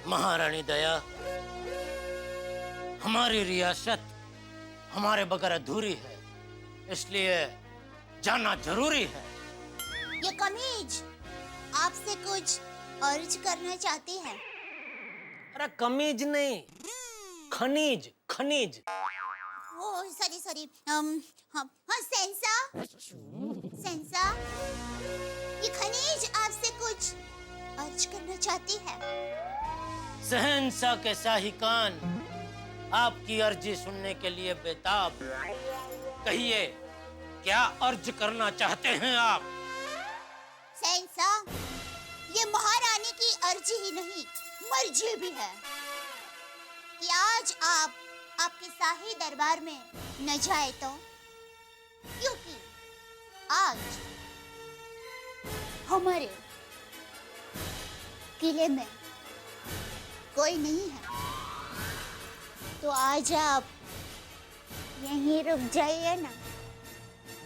महारानी दया, हमारी रियासत हमारे बगैर अधूरी है, इसलिए जाना जरूरी है।
ये कमीज आपसे कुछ अर्ज करना चाहती है।
अरे कमीज नहीं, खनीज खनीज।
ओ सॉरी सॉरी, हाँ सेंसा, सेंसा, ये खनीज आपसे कुछ अर्ज करना चाहती है।
शहंशाह के शाही कान आपकी अर्जी सुनने के लिए बेताब। कहिए, क्या अर्ज करना चाहते हैं आप?
सेंसा, ये महारानी की अर्जी ही नहीं, मर्जी भी है कि आज आप आपके शाही दरबार में न जाए तो, क्योंकि आज हमारे किले में कोई नहीं है, तो आज आप यहीं रुक जाइए ना।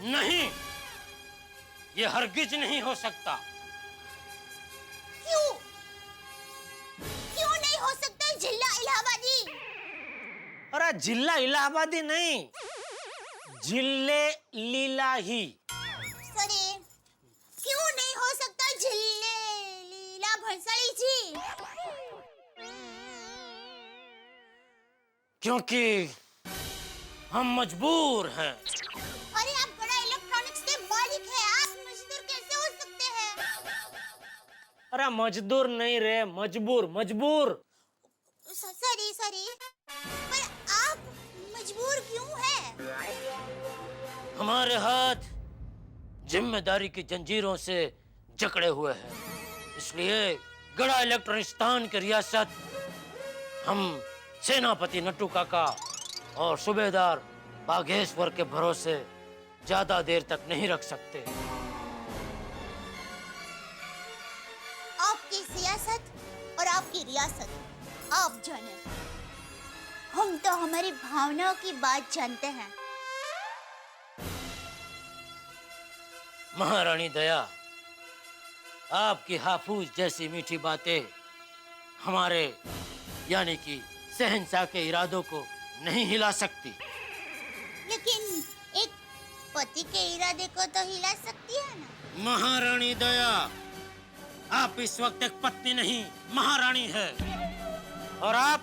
नहीं, ये हरगिज नहीं हो सकता।
क्यों? क्यों नहीं हो सकता जिला इलाहाबादी?
अरे जिला इलाहाबादी नहीं, जिले लीलाही।
सॉरी, क्यों नहीं हो सकता जिले लीला भंसाली जी?
क्योंकि हम मजबूर हैं।
अरे आप बड़ा इलेक्ट्रॉनिक्स के मालिक हैं, आप मजदूर कैसे हो सकते हैं?
अरे मजदूर नहीं रे, मजबूर मजबूर।
सॉरी सॉरी, पर आप मजबूर क्यों हैं?
हमारे हाथ जिम्मेदारी की जंजीरों से जकड़े हुए हैं, इसलिए गड़ा इलेक्ट्रॉनिस्तान की रियासत हम सेनापति नट्टू काका और सूबेदार बाघेश्वर के भरोसे ज्यादा देर तक नहीं रख सकते।
आपकी सियासत और आपकी रियासत आप जाने, हम तो हमारी भावनाओं की बात जानते हैं।
महारानी दया, आपकी हाफूज जैसी मीठी बातें हमारे यानी कि शहंशाह के इरादों को नहीं हिला सकती।
लेकिन एक पति के इरादे को तो हिला सकती है ना।
महारानी दया, आप इस वक्त एक पत्नी नहीं महारानी है, और आप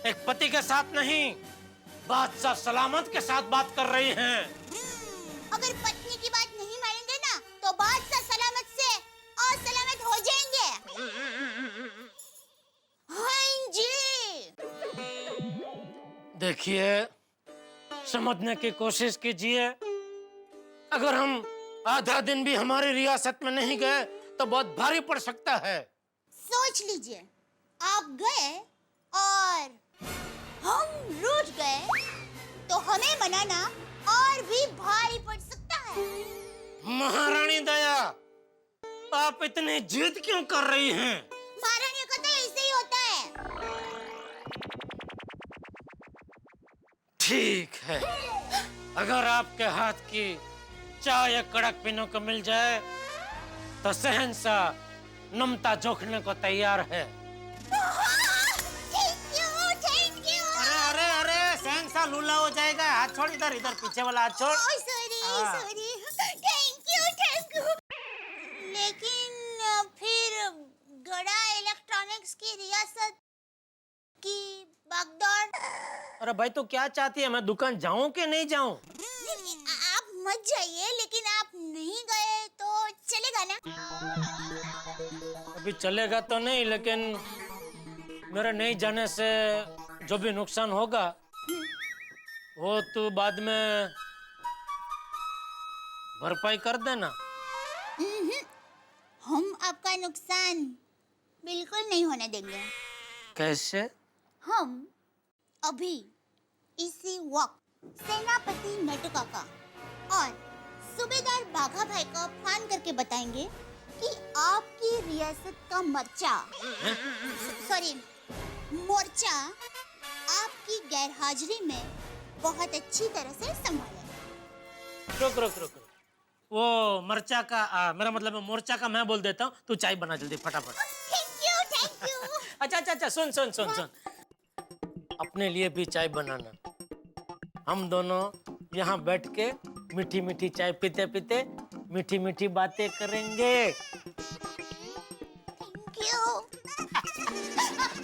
एक पति के साथ नहीं बादशाह सलामत के साथ बात कर रही हैं।
अगर पत्नी की बात नहीं मानेंगे ना तो बादशाह सलामत से असलामत हो जाएंगे। हाँ जी।
देखिए, समझने की कोशिश कीजिए। अगर हम आधा दिन भी हमारी रियासत में नहीं गए तो बहुत भारी पड़ सकता है।
सोच लीजिए, आप गए और हम रूठ गए तो हमें मनाना और भी भारी पड़ सकता है।
महारानी दया, आप इतनी जिद क्यों कर रही हैं?
महारानी का तो ऐसे ही होता है।
ठीक है, अगर आपके हाथ की चाय कड़क पीने को मिल जाए तो शहंशाह नमता जोखने को तैयार है।
थैंक यू, थैंक
लूला हो जाएगा। हाथ छोड़, इधर इधर पीछे वाला हाथ छोड़।
Sorry sorry, thank you. लेकिन फिर गड़ा इलेक्ट्रॉनिक्स की रियासत की बागडोर।
अरे भाई तू क्या चाहती है, मैं दुकान जाऊं कि नहीं जाऊं?
आप मत जाइए, लेकिन आप नहीं गए तो चलेगा ना?
अभी चलेगा तो नहीं, लेकिन मेरे नहीं जाने से जो भी नुकसान होगा वो तू बाद में भरपाई कर देना।
हम आपका नुकसान बिल्कुल नहीं होने देंगे।
कैसे?
हम अभी इसी वक्त सेनापति नटू काका और सूबेदार बाघा भाई को फोन करके बताएंगे कि आपकी रियासत का मोर्चा आपकी गैरहाजिरी में बहुत अच्छी तरह से संभाला।
रुक रुक रुक रुक, वो मर्चा का मेरा मतलब मोर्चा का मैं बोल देता हूँ, तू चाय बना जल्दी फटाफट।
Thank you.
अच्छा सुन सुन सुन सुन, अपने लिए भी चाय बनाना। हम दोनों यहाँ बैठ के मीठी मीठी चाय पीते पीते मीठी मीठी बातें करेंगे।
क्यों?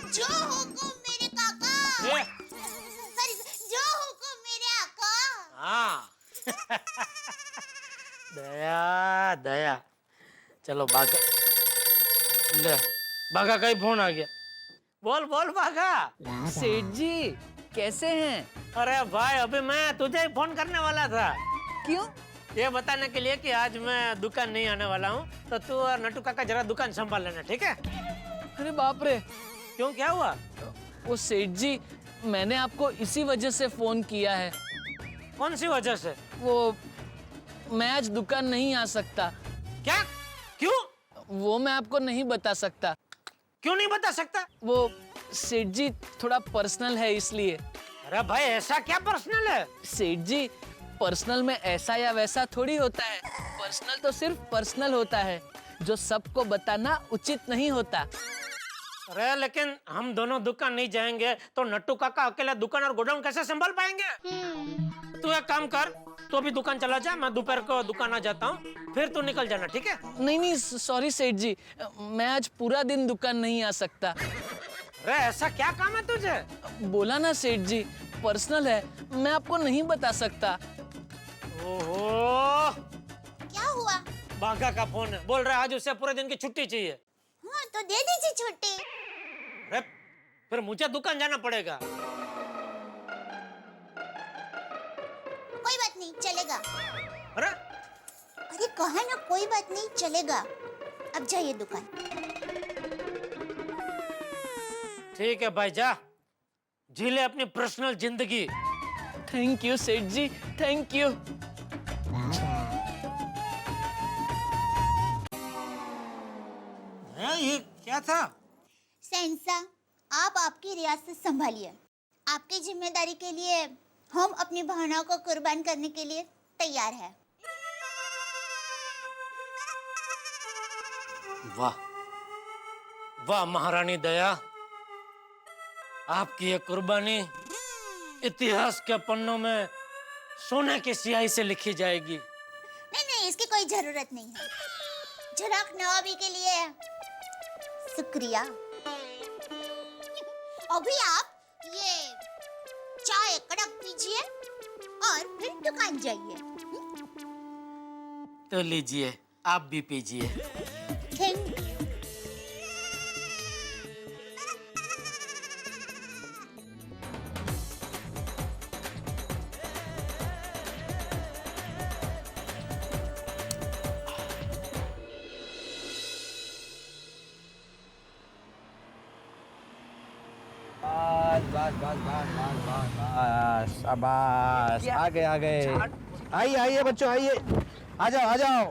जो हुकुम मेरे काका। सॉरी, जो हुकुम मेरे आका।
हाँ। दया दया, चलो बाघा, ले बाघा का ही फोन आ गया। बोल बोल बाघा।
सेठ जी कैसे हैं?
अरे भाई अभी मैं तुझे ही फोन करने वाला था।
क्यों?
ये बताने के लिए कि आज मैं दुकान नहीं आने वाला हूँ, तो तू और नटू काका जरा दुकान संभाल लेना, ठीक है?
अरे बाप रे,
क्यों, क्या हुआ?
वो सेठ जी, मैंने आपको इसी वजह से फोन किया है।
कौन सी वजह से?
वो मैं आज दुकान नहीं आ सकता।
क्या? क्यों?
वो मैं आपको नहीं बता सकता।
क्यों नहीं बता सकता?
वो सेठ जी थोड़ा पर्सनल है इसलिए।
अरे भाई ऐसा क्या पर्सनल है?
सेठ जी, पर्सनल में ऐसा या वैसा थोड़ी होता है। पर्सनल तो सिर्फ पर्सनल होता है, जो सबको बताना उचित नहीं होता।
अरे लेकिन हम दोनों दुकान नहीं जाएंगे तो नट्टू काका अकेला दुकान और गोडाउन कैसे संभाल पाएंगे? तू एक काम कर, तू अभी दुकान चला जा, मैं दोपहर को दुकान आ जाता हूँ, फिर तू निकल जाना, ठीक है?
नहीं सॉरी सेठ जी, मैं आज पूरा दिन दुकान नहीं आ सकता।
अरे ऐसा क्या काम है तुझे?
बोला ना सेठ जी, पर्सनल है, मैं आपको नहीं बता सकता।
ओहो,
क्या हुआ?
बाघा का फोन है, बोल रहा है आज उसे पूरे दिन की छुट्टी चाहिए।
हाँ तो दे दीजिए छुट्टी।
अरे फिर मुझे दुकान जाना पड़ेगा।
कोई बात नहीं, चलेगा।
अरे
कहा ना, कोई बात नहीं, चलेगा। अब जाइए दुकान।
ठीक है भाई, जा जी ले अपनी पर्सनल जिंदगी।
थैंक यू सेठ जी, थैंक यू।
ये क्या था?
सेंसा, आप आपकी रियासत संभालिए। आपकी जिम्मेदारी के लिए हम अपनी भावनाओं को कुर्बान करने के लिए तैयार हैं।
वाह वाह महारानी दया, आपकी ये कुर्बानी इतिहास के पन्नों में सोने की स्याही से लिखी जाएगी।
नहीं, इसकी कोई जरूरत नहीं है। झुराक नवाबी के लिए शुक्रिया। अभी आप ये चाय कड़क पीजिए और फिर दुकान जाइए।
तो लीजिए, आप भी पीजिए।
Thank you.
बस शाबाश, आ गए आइए आइए बच्चों, आइए, आ जाओ आ जाओ।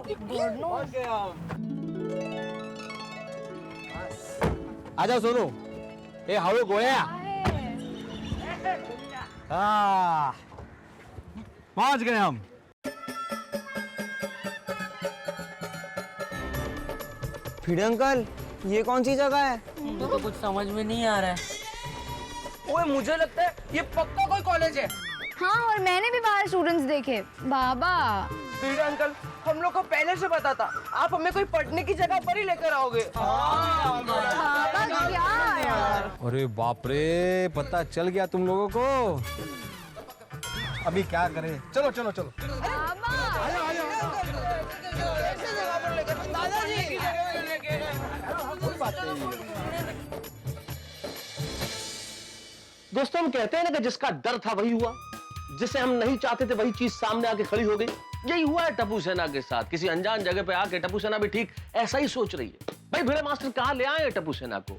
आ जाओ सोनू, ए हळू गोळ्या। हाँ पहुंच गए हम।
भिड़े अंकल, ये कौन सी जगह है? तो कुछ समझ में नहीं आ रहा है।
ओए मुझे लगता है ये पक्का कोई कॉलेज है।
हाँ, और मैंने भी बाहर स्टूडेंट्स देखे। बाबा
भिड़े अंकल, हम लोग को पहले से पता था आप हमें कोई पढ़ने की जगह पर ही लेकर आओगे।
बाबा क्या यार?
अरे बाप रे, पता चल गया तुम लोगों को। अभी क्या करें? चलो चलो चलो।
दोस्तों, हम कहते हैं ना कि जिसका डर था वही हुआ, जिसे हम नहीं चाहते थे वही चीज सामने आके खड़ी हो गई। यही हुआ है टप्पू सेना के साथ। किसी अनजान जगह पे आके टप्पू सेना भी ठीक ऐसा ही सोच रही है। भाई भिड़े मास्टर कहां ले आए टप्पू सेना को?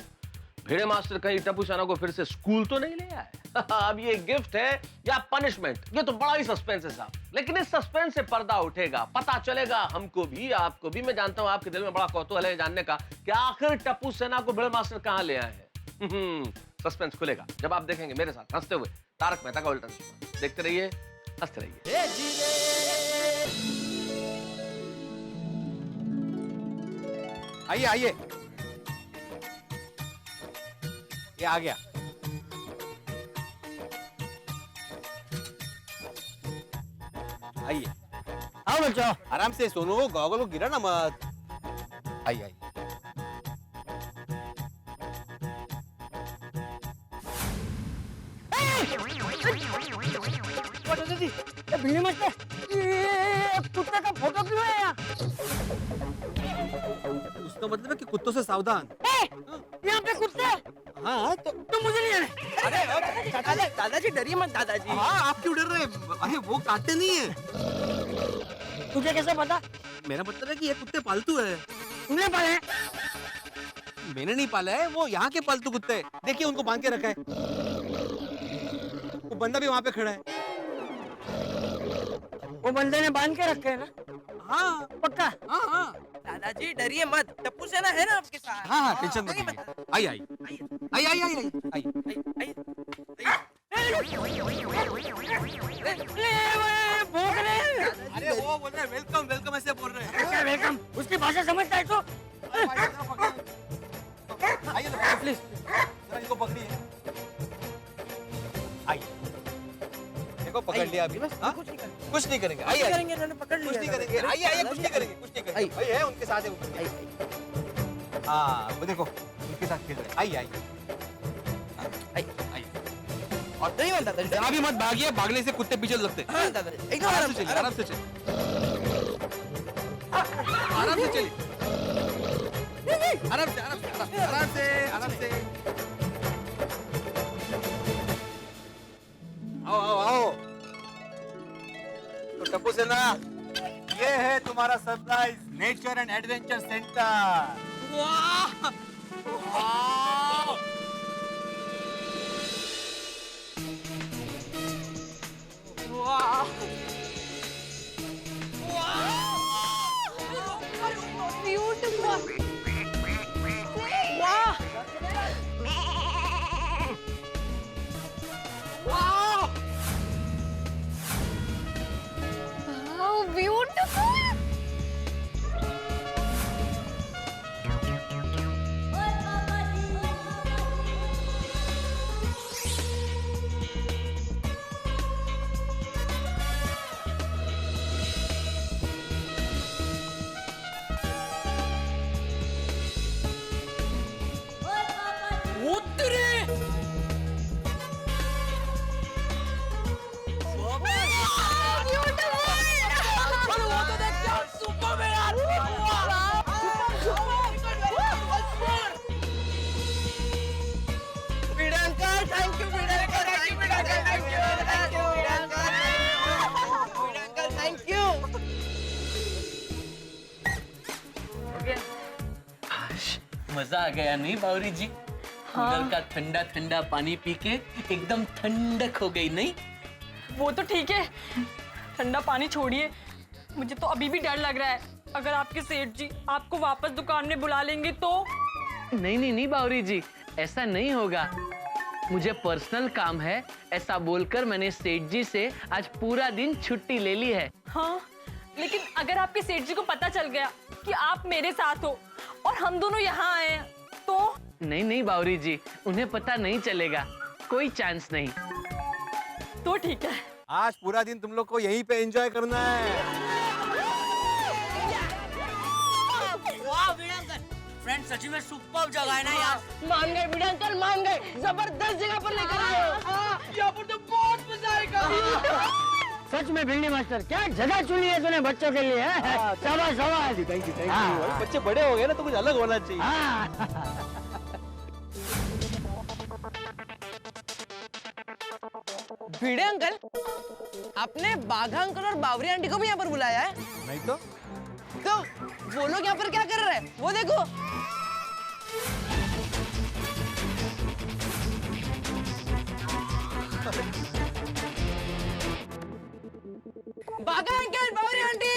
भिड़े मास्टर कहीं टप्पू सेना को फिर से स्कूल तो नहीं ले आए। अब ये गिफ्ट है या पनिशमेंट, ये तो बड़ा ही सस्पेंस है साहब। लेकिन इस सस्पेंस से पर्दा उठेगा, पता चलेगा हमको भी, आपको भी। मैं जानता हूं आपके दिल में बड़ा कौतूहल है जानने का कि आखिर टप्पू सेना को भिड़े मास्टर कहां ले आए हैं। सस्पेंस खुलेगा जब आप देखेंगे मेरे साथ हंसते हुए तारक मेहता का उल्टा चश्मा। देखते रहिए, हंसते रहिए।
आइए आइए, ये आ गया। आइए।
आओ बच्चों,
आराम से, सोनू गॉगल को गिरा ना मत। आइए आइए।
भीड़ मत कर। ये कुत्ते का फोटो क्यों है यहाँ?
उसका मतलब है कि कुत्तों से सावधान।
यहाँ पे कुत्ते?
हाँ
तो मुझे नहीं आने।
अरे दादाजी डरिए मत दादाजी।
हाँ, आप क्यों डर रहे हैं? अरे वो काटते नहीं है।
तुझे कैसे पता?
मेरा मतलब है कि ये कुत्ते पालतू है।
तूने पाले?
मैंने नहीं पाला है, वो यहाँ के पालतू कुत्ते। देखिए उनको बांध के रखा है। वो बंदा भी वहाँ पे खड़ा है।
वो बंदे ने बांध के रखे है ना?
हाँ
पक्का?
हाँ हाँ।
दादाजी डरिए मत, टप्पू सेना है ना आपके साथ।
हाँ हाँ, टेंशन मत लीजिए। आइए आइए आइए आइए आइए आइए।
भूख रहे हैं।
अरे वो बोल रहे हैं वेलकम वेलकम, ऐसे बोल रहे हैं।
क्या वेलकम? उसकी भाषा समझता है तो?
आइए ना प्लीज, जरा इनको पकड़िए। आइए, देखो पकड़ लिया अभी। हाँ? कुछ नहीं करेंगे। आइए
करेंगे, इन्होंने पकड़ लिया।
कुछ नहीं करेंगे। आइए आइए, कुछ नहीं करेंगे, कुछ नहीं करेंगे। भाई है उनके साथ है वो। हाँ वो देखो उनके साथ खेल रहे हैं। आइए आइए आइए। और नहीं मन दादाजी, अभी मत भागिए, भागने से कुत्ते पीछे लगते।
हाँ दादाजी, एकदम
आराम से चलिए, आराम से चलिए, आराम से चलिए, आराम से आराम से आराम से आराम से। आओ आओ आओ। तो टप्पू सेना, ये है तुम्हारा surprise nature and adventure centre.
वाह वाह वाह ब्यूटीफुल। वाह वाह
ब्यूटीफुल।
मजा आ गया नहीं बावरी जी? कूलर का ठंडा ठंडा पानी पी के एकदम ठंडक हो गई नहीं?
वो तो ठीक है, ठंडा पानी छोड़िए, मुझे तो अभी भी डर लग रहा है। अगर आपके सेठ जी आपको वापस दुकान में बुला लेंगे तो?
नहीं नहीं नहीं बावरी जी, ऐसा नहीं होगा। मुझे पर्सनल काम है, ऐसा बोलकर मैंने सेठ जी से आज पूरा दिन छुट्टी ले ली है।
हाँ, लेकिन अगर आपके सेठ जी को पता चल गया कि आप मेरे साथ हो और हम दोनों यहाँ आए हैं तो?
नहीं नहीं बावरी जी, उन्हें पता नहीं चलेगा, कोई चांस नहीं।
तो ठीक है।
आज पूरा दिन तुम लोग को यहीं पे एंजॉय करना है।
वाह वीर अंकल, फ्रेंड सच में सुपर जगह है ना यार।
मान गए वीर अंकल, मान गए। जबरदस्त जगह पर लेकर आए हो। यहाँ पर तो बहुत मजा आएगा।
सच में भिंडी मास्टर, क्या जगह चुनी है तूने बच्चों के लिए? शाबाश शाबाश।
Thank you. बच्चे बड़े हो गए ना तो कुछ अलग होना चाहिए।
भिड़े अंकल, आपने बाघा अंकल और बावरी आंटी को भी यहाँ पर बुलाया है?
नहीं तो
वो लोग यहाँ पर क्या कर रहे हैं? वो देखो। बाघा अंकल, बावरी आंटी,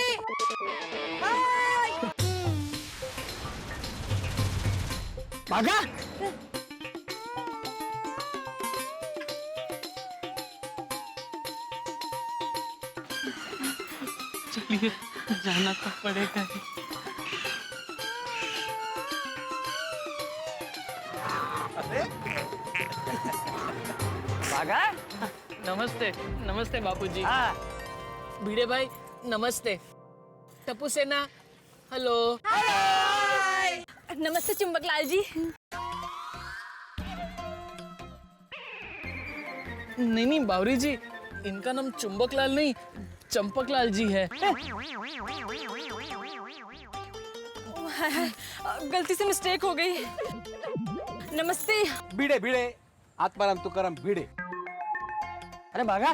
हाय।
बाघा,
चलिए जाना तो पड़ेगा ही।
बाघा,
नमस्ते नमस्ते बापूजी। भिड़े भाई नमस्ते। टप्पू सेना हेलो।
नमस्ते चुंबकलाल जी।
नहीं बावरी जी, इनका नाम चुंबकलाल नहीं चंपकलाल जी है।
गलती से मिस्टेक हो गई। नमस्ते।
भिड़े भिड़े आत्माराम तुकाराम भिड़े।
अरे बाघा,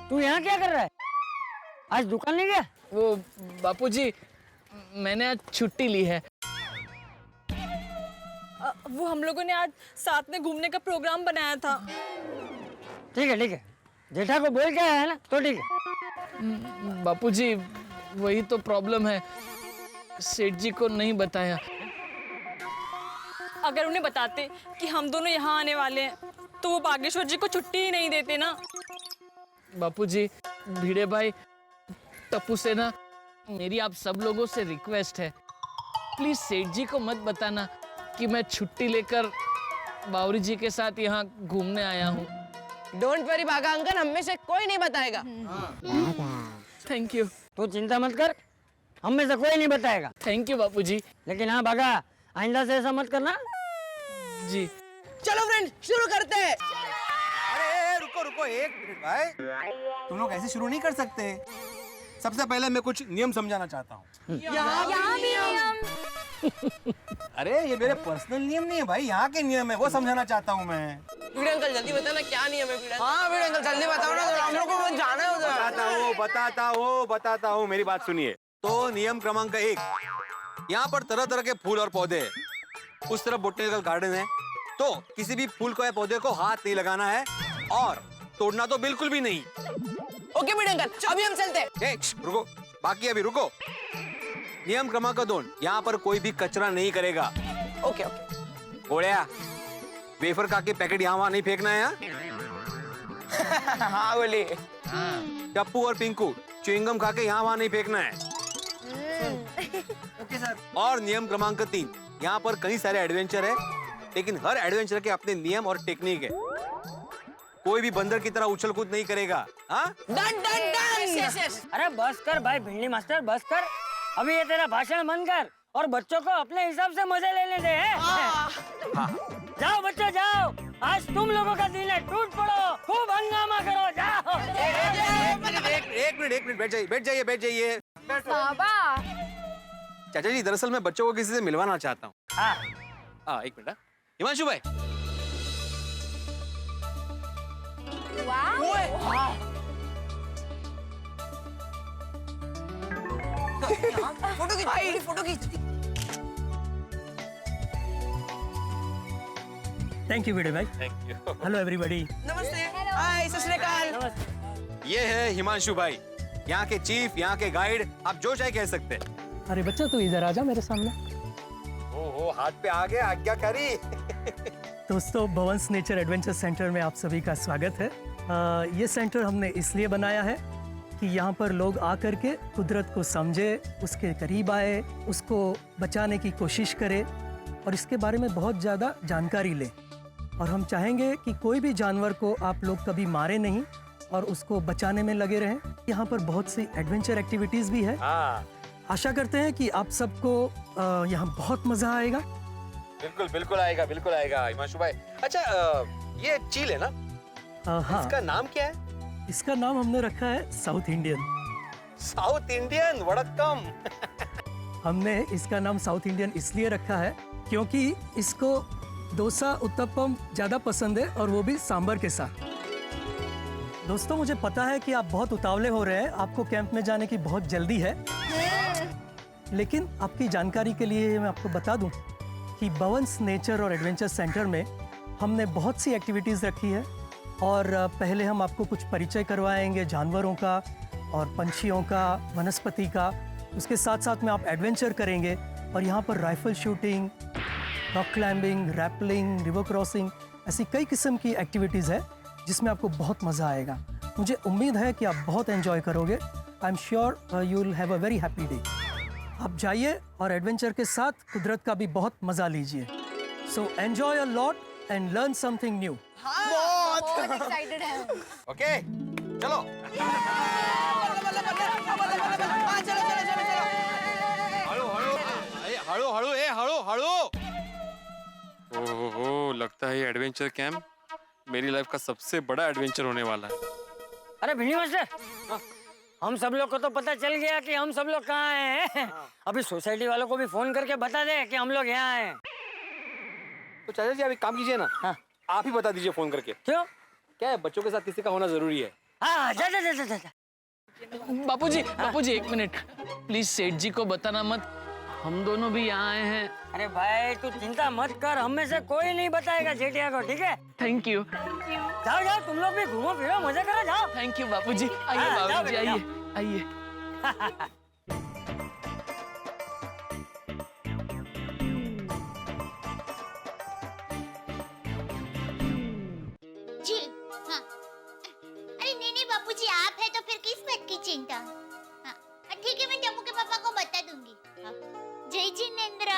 तू यहाँ क्या कर रहा है? आज दुकान नहीं गया?
वो बापूजी, मैंने आज छुट्टी ली है।
वो हम लोगों ने आज साथ में घूमने का प्रोग्राम बनाया था।
ठीक है ठीक है, जेठा को बोल के आया है ना तो ठीक है।
बापूजी, वही तो प्रॉब्लम है, सेठ जी को नहीं बताया।
अगर उन्हें बताते कि हम दोनों यहाँ आने वाले हैं तो वो बागेश्वर जी को छुट्टी ही नहीं देते ना।
बापूजी, भिड़े भाई, टप्पू सेना, मेरी आप सब लोगों से रिक्वेस्ट है, प्लीज सेठ जी को मत बताना कि मैं छुट्टी लेकर बावरी जी के साथ यहाँ घूमने आया हूँ।
डोंट वरी बाघा अंकल, हम में से कोई नहीं बताएगा।
Thank you.
तू चिंता मत कर, हम में से कोई नहीं बताएगा।
थैंक यू बापूजी।
लेकिन हाँ बाघा, आइंदा से ऐसा मत करना।
जी।
चलो फ्रेंड, शुरू करते हैं।
अरे रुको रुको एक मिनट भाई, तुम लोग ऐसे शुरू नहीं कर सकते। सबसे पहले मैं कुछ नियम समझाना चाहता हूँ।
यहाँ भी नियम।
अरे ये मेरे पर्सनल नियम नहीं है भाई, यहाँ के नियम है, वो समझाना चाहता हूँ मैं।
भिड़े अंकल जल्दी बताना क्या नियम है। भिड़े हाँ भिड़े अंकल जल्दी बताओ ना, हम लोग को जाना है उधर।
बताता हूँ, मेरी बात सुनिए। तो नियम क्रमांक 1, यहाँ पर तरह तरह के फूल और पौधे हैं। उस तरफ बोटेनिकल गार्डन है, तो किसी भी फूल को या पौधे को हाथ नहीं लगाना है और तोड़ना तो बिल्कुल भी नहीं।
ओके भिड़े अंकल, अभी हम चलते हैं।
रुको, बाकी अभी रुको। नियम क्रमांक 2, यहाँ पर कोई भी कचरा नहीं करेगा।
Okay okay.
गोड़िया, वेफर का के पैकेट यहाँ वहाँ नहीं फेंकना है।
हाँ बोलिए।
टप्पू और पिंकू च्युइंगम खा के यहाँ वहाँ नहीं फेंकना है।
Okay sir.
और नियम क्रमांक 3, यहाँ पर कई सारे एडवेंचर है, लेकिन हर एडवेंचर के अपने नियम और टेक्निक है। कोई भी बंदर की तरह उछल कूद नहीं करेगा। हाँ?
Done done done.
अरे बस कर भाई भिंडी मास्टर, बस कर। अभी ये तेरा भाषण बंद कर और बच्चों को अपने हिसाब से मजे लेने दे। जाओ बच्चों जाओ, आज तुम लोगों का दिन है, टूट पड़ो, खूब हंगामा करो, जाओ।
एक मिनट बैठ जाइए।
बाबा,
चाचा जी, दरअसल मैं बच्चों को किसी से मिलवाना चाहता हूँ। हाँ एक मिनट। हिमांशु भाई,
फोटो खींच भाई, फोटो खींच।
थैंक यू भिड़े भाई।
Thank you.
Hello everybody.
नमस्ते। हाय, सत श्री अकाल।
ये है हिमांशु भाई, यहाँ के चीफ, यहाँ के गाइड, आप जो चाहे कह सकते हैं।
अरे बच्चा तू इधर आ जा मेरे सामने।
ओहो, हाथ पे आ गया आज्ञाकारी।
दोस्तों, भवंस नेचर एडवेंचर सेंटर में आप सभी का स्वागत है। ये सेंटर हमने इसलिए बनाया है कि यहाँ पर लोग आकर के कुदरत को समझे, उसके करीब आए, उसको बचाने की कोशिश करे और इसके बारे में बहुत ज़्यादा जानकारी ले। और हम चाहेंगे कि कोई भी जानवर को आप लोग कभी मारे नहीं और उसको बचाने में लगे रहें। यहाँ पर बहुत सी एडवेंचर एक्टिविटीज भी है। आशा करते हैं कि आप सबको यहाँ बहुत मजा आएगा।
बिल्कुल बिल्कुल आएगा, बिल्कुल आएगा हिमांशु भाई। अच्छा ये चील है ना?
हाँ।
इसका नाम क्या है?
इसका नाम हमने रखा है South Indian.
South Indian, Vanakkam.
हमने इसका नाम साउथ इंडियन इसलिए रखा है क्योंकि इसको डोसा उत्तपम ज्यादा पसंद है, और वो भी सांभर के साथ। दोस्तों, मुझे पता है कि आप बहुत उतावले हो रहे हैं, आपको कैंप में जाने की बहुत जल्दी है, लेकिन आपकी जानकारी के लिए मैं आपको बता दूं कि भवंस नेचर और एडवेंचर सेंटर में हमने बहुत सी एक्टिविटीज़ रखी है। और पहले हम आपको कुछ परिचय करवाएंगे जानवरों का और पंछियों का, वनस्पति का। उसके साथ साथ में आप एडवेंचर करेंगे, और यहाँ पर rifle shooting, rock climbing, rappelling, river crossing, ऐसी कई किस्म की एक्टिविटीज़ है जिसमें आपको बहुत मज़ा आएगा। मुझे उम्मीद है कि आप बहुत एंजॉय करोगे। I am sure you will have a very happy day. आप जाइए और एडवेंचर के साथ कुदरत का भी बहुत मज़ा लीजिए। So enjoy a lot and learn something new.
बहुत एक्साइटेड है।
ओके चलो। हड़ू हड़ू ए हड़ू हड़ू।
ओहो, लगता है ये एडवेंचर कैंप मेरी लाइफ का सबसे बड़ा एडवेंचर होने वाला है।
अरे भिंडी मास्टर, हम सब लोग को तो पता चल गया कि हम सब लोग कहाँ हैं। अभी सोसाइटी वालों को भी फोन करके बता दे कि हम लोग यहाँ हैं।
तो चाचा जी आप एक काम कीजिए ना, आप ही बता दीजिए फोन करके।
क्यों?
क्या है, बच्चों के साथ किसी का होना जरूरी है।
हाँ, जा जा जा जा जा।
बापूजी एक मिनट, प्लीज सेठ जी को बताना मत, हम दोनों भी यहाँ आए हैं।
अरे भाई तू चिंता मत कर, हम में से कोई नहीं बताएगा जेठिया को, ठीक है?
Thank you.
जाओ जाओ, तुम लोग भी घूमो फिरो, मजा करो, जाओ।
थैंक यू बापूजी। आइए बापूजी, आइए आइए।
जी हाँ। अरे नहीं बापूजी, आप है तो फिर किस बात की चिंता। हाँ ठीक है, मैं टप्पू के पापा को बता दूंगी। हाँ। जय जिनेंद्र।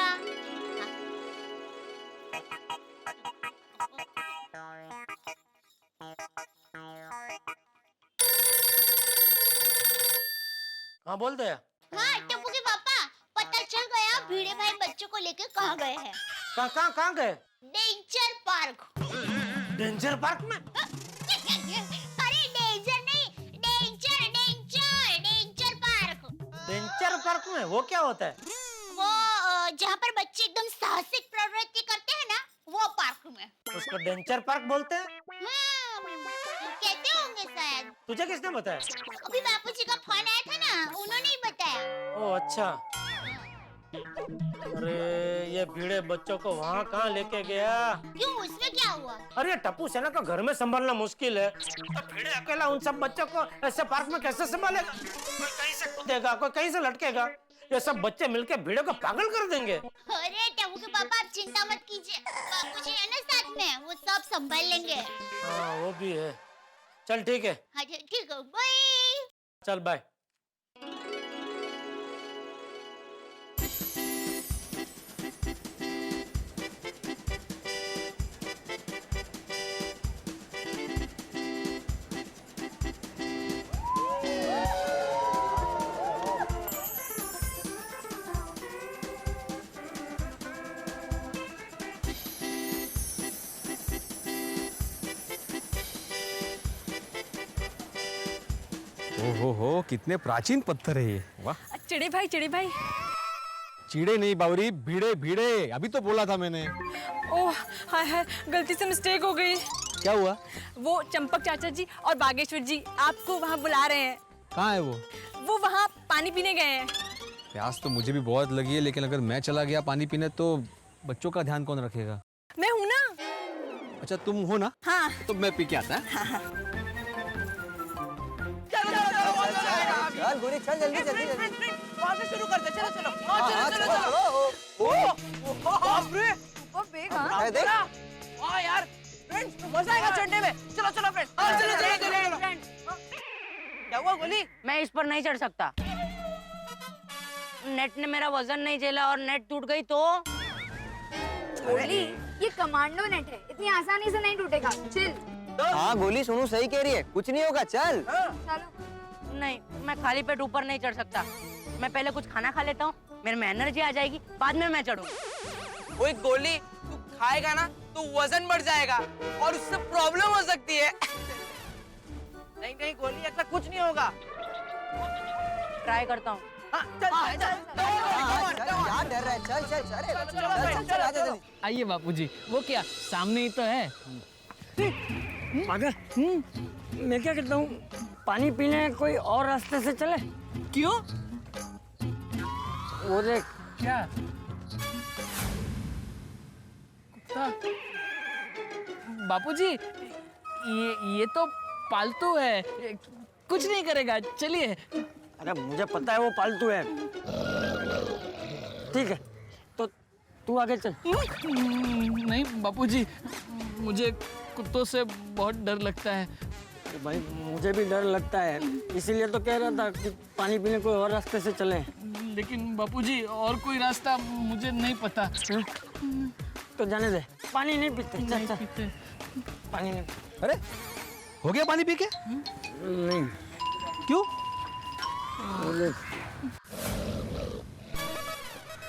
हाँ बोल दे।
हाँ टप्पू के पापा, पता चल गया भिड़े भाई बच्चों को लेकर कहाँ गए हैं।
कहाँ गए?
Danger park.
डेंजर पार्क में?
अरे डेंजर नहीं, डेंजर पार्क।
डेंजर पार्क में वो क्या होता है?
वो जहाँ पर बच्चे एकदम साहसिक प्रवृत्ति करते हैं ना, वो पार्क में।
उसको डेंजर पार्क बोलते हैं?
कहते होंगे शायद।
तुझे किसने बताया?
अभी बापूजी का फोन आया था ना, उन्होंने ही बताया।
ओ अच्छा। अरे ये भीड़े बच्चों को वहाँ कहाँ लेके गया?
क्यों, उसमें क्या हुआ?
अरे टप्पू सेना का घर में संभालना मुश्किल है, तो भीड़े अकेला उन सब बच्चों को ऐसे पार्क में कैसे संभालेगा? कोई कहीं से कूदेगा, कोई कहीं से लटकेगा, ये सब बच्चे मिलके भीड़े को पागल कर देंगे।
अरे टप्पू के पापा, आप चिंता मत कीजिए, बापूजी है ना साथ में, वो सब संभाल लेंगे।
हाँ वो भी है। चल ठीक है।
हाँ ठीक है, बाय।
चल बाय।
ओहो, कितने प्राचीन पत्थर है ये। वाह।
चिड़े भाई
चीड़े नहीं बावरी, भीड़े। अभी तो बोला था मैंने।
ओह हाय, गलती से मिस्टेक हो गई।
क्या हुआ?
वो चंपक चाचा जी और बागेश्वर जी आपको वहाँ बुला रहे हैं।
कहाँ है वो?
वो वहाँ पानी पीने गए हैं।
प्यास तो मुझे भी बहुत लगी है, लेकिन अगर मैं चला गया पानी पीने तो बच्चों का ध्यान कौन रखेगा?
मैं हूँ ना।
अच्छा तुम हो ना?
हाँ।
तो मैं पी के आता।
चल गुड़ी, चल जल्दी। वहाँ से शुरू करते, चलो। चलो। बाप रे, देख। हाँ यार, फ्रेंड्स मजा आएगा चढ़ने में। चलो फ्रेंड्स। चलो। क्या हुआ गोली?
मैं इस पर नहीं चढ़ सकता, नेट ने मेरा वजन नहीं झेला और नेट टूट गई तो।
गोली, ये कमांडो नेट है, इतनी आसानी से नहीं टूटेगा। चिल।
हाँ गोली सोनू सही कह रही है, कुछ नहीं होगा, चल।
नहीं, मैं खाली पेट ऊपर नहीं चढ़ सकता। मैं पहले कुछ खाना खा लेता हूँ, मेरे में एनर्जी आ जाएगी, बाद में मैं चढ़ूंगा।
ओए गोली, तू खाएगा ना तो वजन बढ़ जाएगा और उससे प्रॉब्लम हो सकती है। नहीं नहीं गोली, ऐसा कुछ नहीं होगा।
ट्राई करता हूँ।
आइए बापूजी, वो क्या सामने ही तो है।
पागल, मैं क्या कहता हूँ, पानी पीने कोई और रास्ते से चले?
क्यों?
वो देख।
क्या? कुत्ता? बापूजी, ये तो पालतू है, कुछ नहीं करेगा, चलिए।
अरे मुझे पता है वो पालतू है। ठीक है, तो तू आगे चल।
नहीं बापूजी, मुझे कुत्तों से बहुत डर लगता है।
भाई मुझे भी डर लगता है, इसीलिए तो कह रहा था कि पानी पीने कोई और रास्ते से चले।
लेकिन बापूजी और कोई रास्ता मुझे नहीं पता।
तो जाने दे, पानी नहीं पीते। चल चल, पानी नहीं।
अरे हो गया पानी पी के?
नहीं।
क्यों?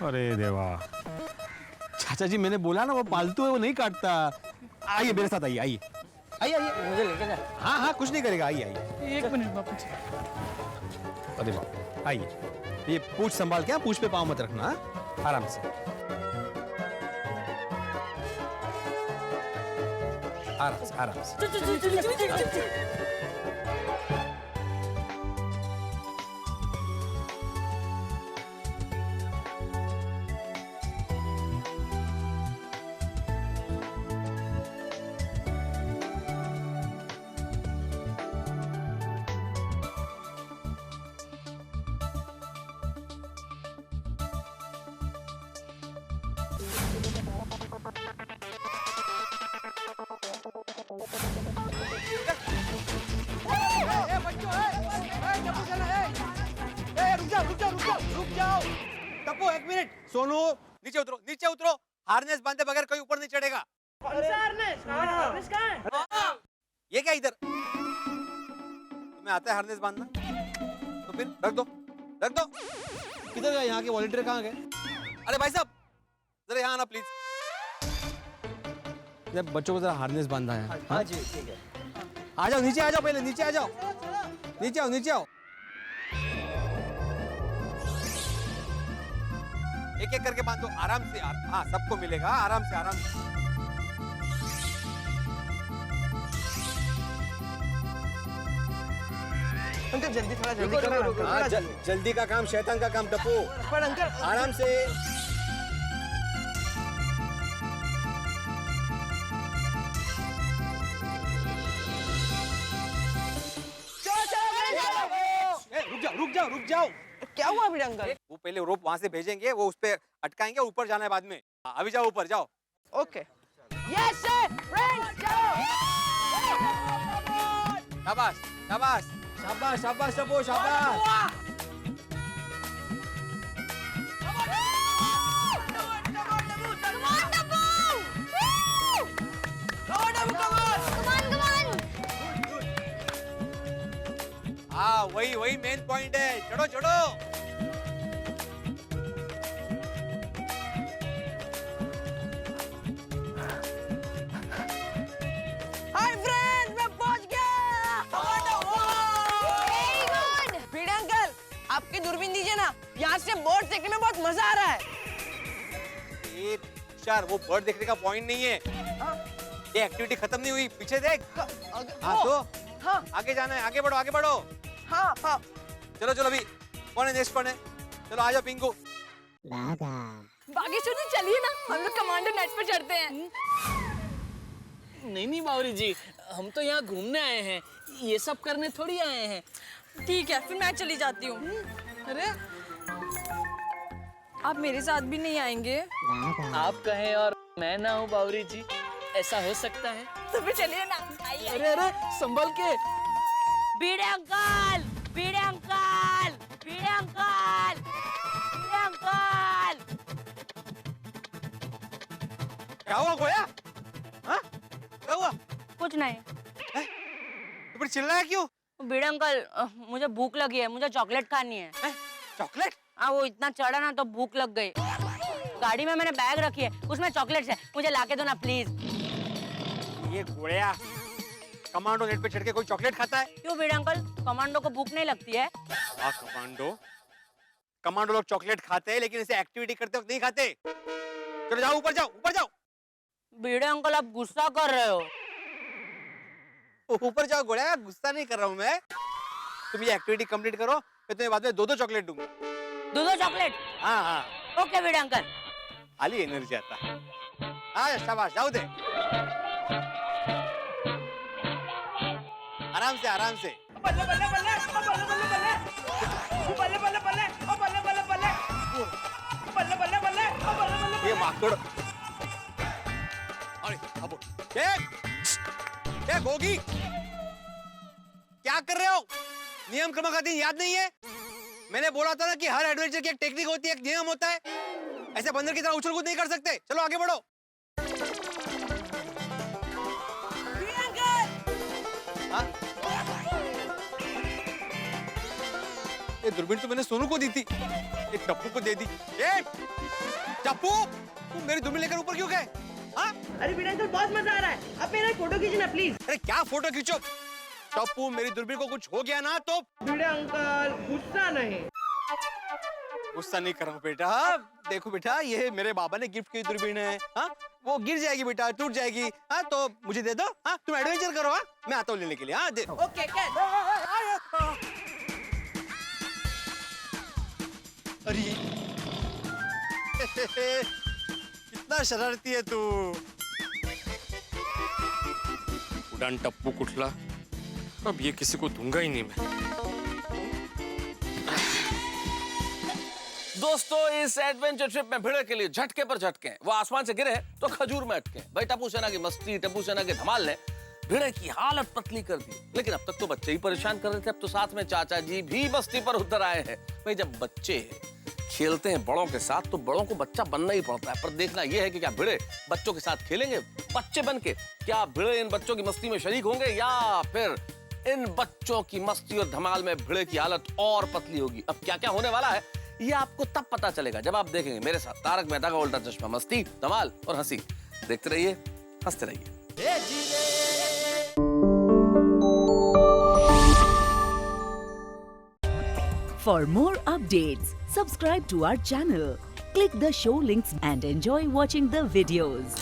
अरे देवा, चाचा जी मैंने बोला ना वो पालतू है, वो नहीं काटता। आइए मेरे साथ, आइए आइए आइए आइए,
मुझे लेके जा।
हाँ हाँ कुछ नहीं करेगा, आइए आइए।
एक मिनट बापूजी।
अरे बाप, आइए। ये पूंछ संभाल के, पूंछ पे पाँव मत रखना, हाँ? आराम से आराम से आराम से।
रुक जाओ। टप्पू एक मिनट, सोनू नीचे उतरो, नीचे उतरो। हार्नेस बांधे बगैर कोई ऊपर नहीं चढ़ेगा। ये क्या इधर? तुम्हें आता है हार्नेस बांधना? तो फिर रख दो, रख दो।
किधर गए यहाँ के वॉलंटियर, कहाँ गए?
अरे भाई साहब जरा यहाँ आना प्लीज।
बच्चों को जरा हार्नेस बांधा है।
हाँ जी ठीक है।
आ जाओ नीचे, आ जाओ, पहले नीचे आ जाओ, नीचे आओ, नीचे आओ।
एक एक करके बांधो आराम से। हाँ सबको मिलेगा, आराम से आराम से।
अंकल जल्दी, थोड़ा जल्दी करो।
हाँ, जल्दी का काम शैतान का काम टप्पू।
पर अंकल
आराम से।
रुक जाओ रुक जाओ रुक जाओ।
क्या हुआ अभी अंकल?
वो पहले रोप वहां से भेजेंगे, वो उस पे अटकाएंगे, ऊपर जाना है बाद में। अभी जाओ ऊपर जाओ।
ओके। यस सर, फ्रेंड्स जाओ।
शाबाश शाबाश
शाबाश शाबाश टप्पू, शाबाश।
हाँ वही वही मेन पॉइंट है। चढ़ो चढ़ो।
हाय फ्रेंड्स, मैं पहुंच गया। भिड़े अंकल, आपकी दूरबीन दीजिए ना, यहाँ से बोर्ड देखने में बहुत मजा आ रहा है।
यार वो बर्ड देखने का पॉइंट नहीं है। ये एक्टिविटी खत्म नहीं हुई, पीछे देख। हाँ तो
हाँ
आगे जाना है, आगे बढ़ो आगे बढ़ो।
हाँ हाँ
चलो चलो, अभी कौन है नेक्स्ट, कौन है? चलो आ जाओ पिंकू।
बागेश्वर जी चलिए ना, हम लोग कमांडो नेट पर चढ़ते हैं।
नहीं नहीं बावरी जी, हम तो यहाँ घूमने आए हैं, ये सब करने थोड़ी आए हैं।
ठीक है, फिर मैं चली जाती हूँ। अरे आप मेरे साथ भी नहीं आएंगे?
आप कहें और मैं ना हूँ बावरी जी, ऐसा हो सकता है?
तो फिर चलिए ना। आइए।
अरे अरे संभल के।
भिड़े अंकल, भिड़े अंकल, भिड़े अंकल, भिड़े अंकल।
क्या हुआ गोया? हाँ? क्या हुआ?
कुछ नहीं।
चिल्लाया क्यों?
भिड़े अंकल मुझे भूख लगी है, मुझे चॉकलेट खानी है।
चॉकलेट?
हाँ, वो इतना चढ़ा ना तो भूख लग गई। गाड़ी में मैंने बैग रखी है, उसमें चॉकलेट्स है, मुझे लाके दो ना प्लीज।
ये घोड़िया कमांडो नेट पे चढ़ के कोई चॉकलेट खाता है?
क्यों भिड़े अंकल, कमांडो को भूख नहीं लगती है?
हाँ, कमांडो लोग चॉकलेट खाते हैं, लेकिन इसे एक्टिविटी करते वक्त नहीं खाते। चलो जाओ, ऊपर जाओ, ऊपर जाओ।
भिड़े अंकल आप गुस्सा कर रहे हो।
ऊपर जाओ घोड़िया, गुस्सा नहीं कर रहा हूँ मैं। तुम ये एक्टिविटी कंप्लीट करो, मैं तुम्हें बाद में 2-2 चॉकलेट दूंगा।
2-2 चॉकलेट?
हाँ हाँ।
ओके भिड़े अंकल।
खाली एनर्जी आता है। हाँ शाबाश, जाओ दे। आराम से, आराम से।
बल्ले बल्ले बल्ले बल्ले बल्ले बल्ले बल्ले बल्ले बल्ले बल्ले बल्ले बल्ले बल्ले बल्ले बल्ले बल्ले।
ये माकड़। अरे अब ए गोगी, क्या कर रहे हो? नियम क्रमागति याद नहीं है? मैंने बोला था ना कि हर एडवेंचर की एक टेक्निक होती है, एक नियम होता है। ऐसे बंदर की तरह उछल कूद नहीं कर सकते। चलो आगे बढ़ो। हाँ? ये दूरबीन तो मैंने सोनू को दी थी, एक टप्पू को दे दी। ए टप्पू, तुम मेरी दूरबीन लेकर ऊपर क्यों गए? हाँ?
अरे भिड़े अंकल बहुत मजा आ रहा है, अब मेरा फोटो खींचना प्लीज।
अरे क्या फोटो खींचो? टप्पू मेरी दूरबीन को कुछ हो गया ना तो?
भिड़े अंकल गुस्सा नहीं।
गुस्सा नहीं कर रहा हूँ बेटा। देखो बेटा, ये मेरे बाबा ने गिफ्ट की दूरबीन है। हाँ, वो गिर जाएगी बेटा, टूट जाएगी। हाँ, तो मुझे दे दो। हाँ, तुम एडवेंचर करो। हाँ, मैं आता हूँ लेने के लिए। हाँ, दे।
Okay cat.
अरे कितना शरारती है तू।
उड़ान टप्पू कुठला, अब ये किसी को दूंगा ही नहीं मैं।
दोस्तों, इस एडवेंचर ट्रिप में भिड़े के लिए झटके पर झटके। वो आसमान से गिरे तो खजूर में अटके। भाई टप्पू सेना की मस्ती, टप्पू सेना के धमाल ने भिड़े की हालत पतली कर दी। लेकिन अब तक तो बच्चे ही परेशान कर रहे थे, अब तो साथ में चाचा जी भी मस्ती पर उतर आए हैं। भाई जब बच्चे खेलते हैं बड़ों के साथ तो बड़ों को बच्चा बनना ही पड़ता है। पर देखना यह है कि क्या भिड़े बच्चों के साथ खेलेंगे बच्चे बन के? क्या भिड़े इन बच्चों की मस्ती में शरीक होंगे, या फिर इन बच्चों की मस्ती और धमाल में भिड़े की हालत और पतली होगी? अब क्या क्या होने वाला है ये आपको तब पता चलेगा जब आप देखेंगे मेरे साथ तारक मेहता का उल्टा चश्मा। मस्ती, धमाल और हंसी। देखते रहिए, हंसते रहिए।
For more updates, subscribe to our channel, click the show links and enjoy watching the videos.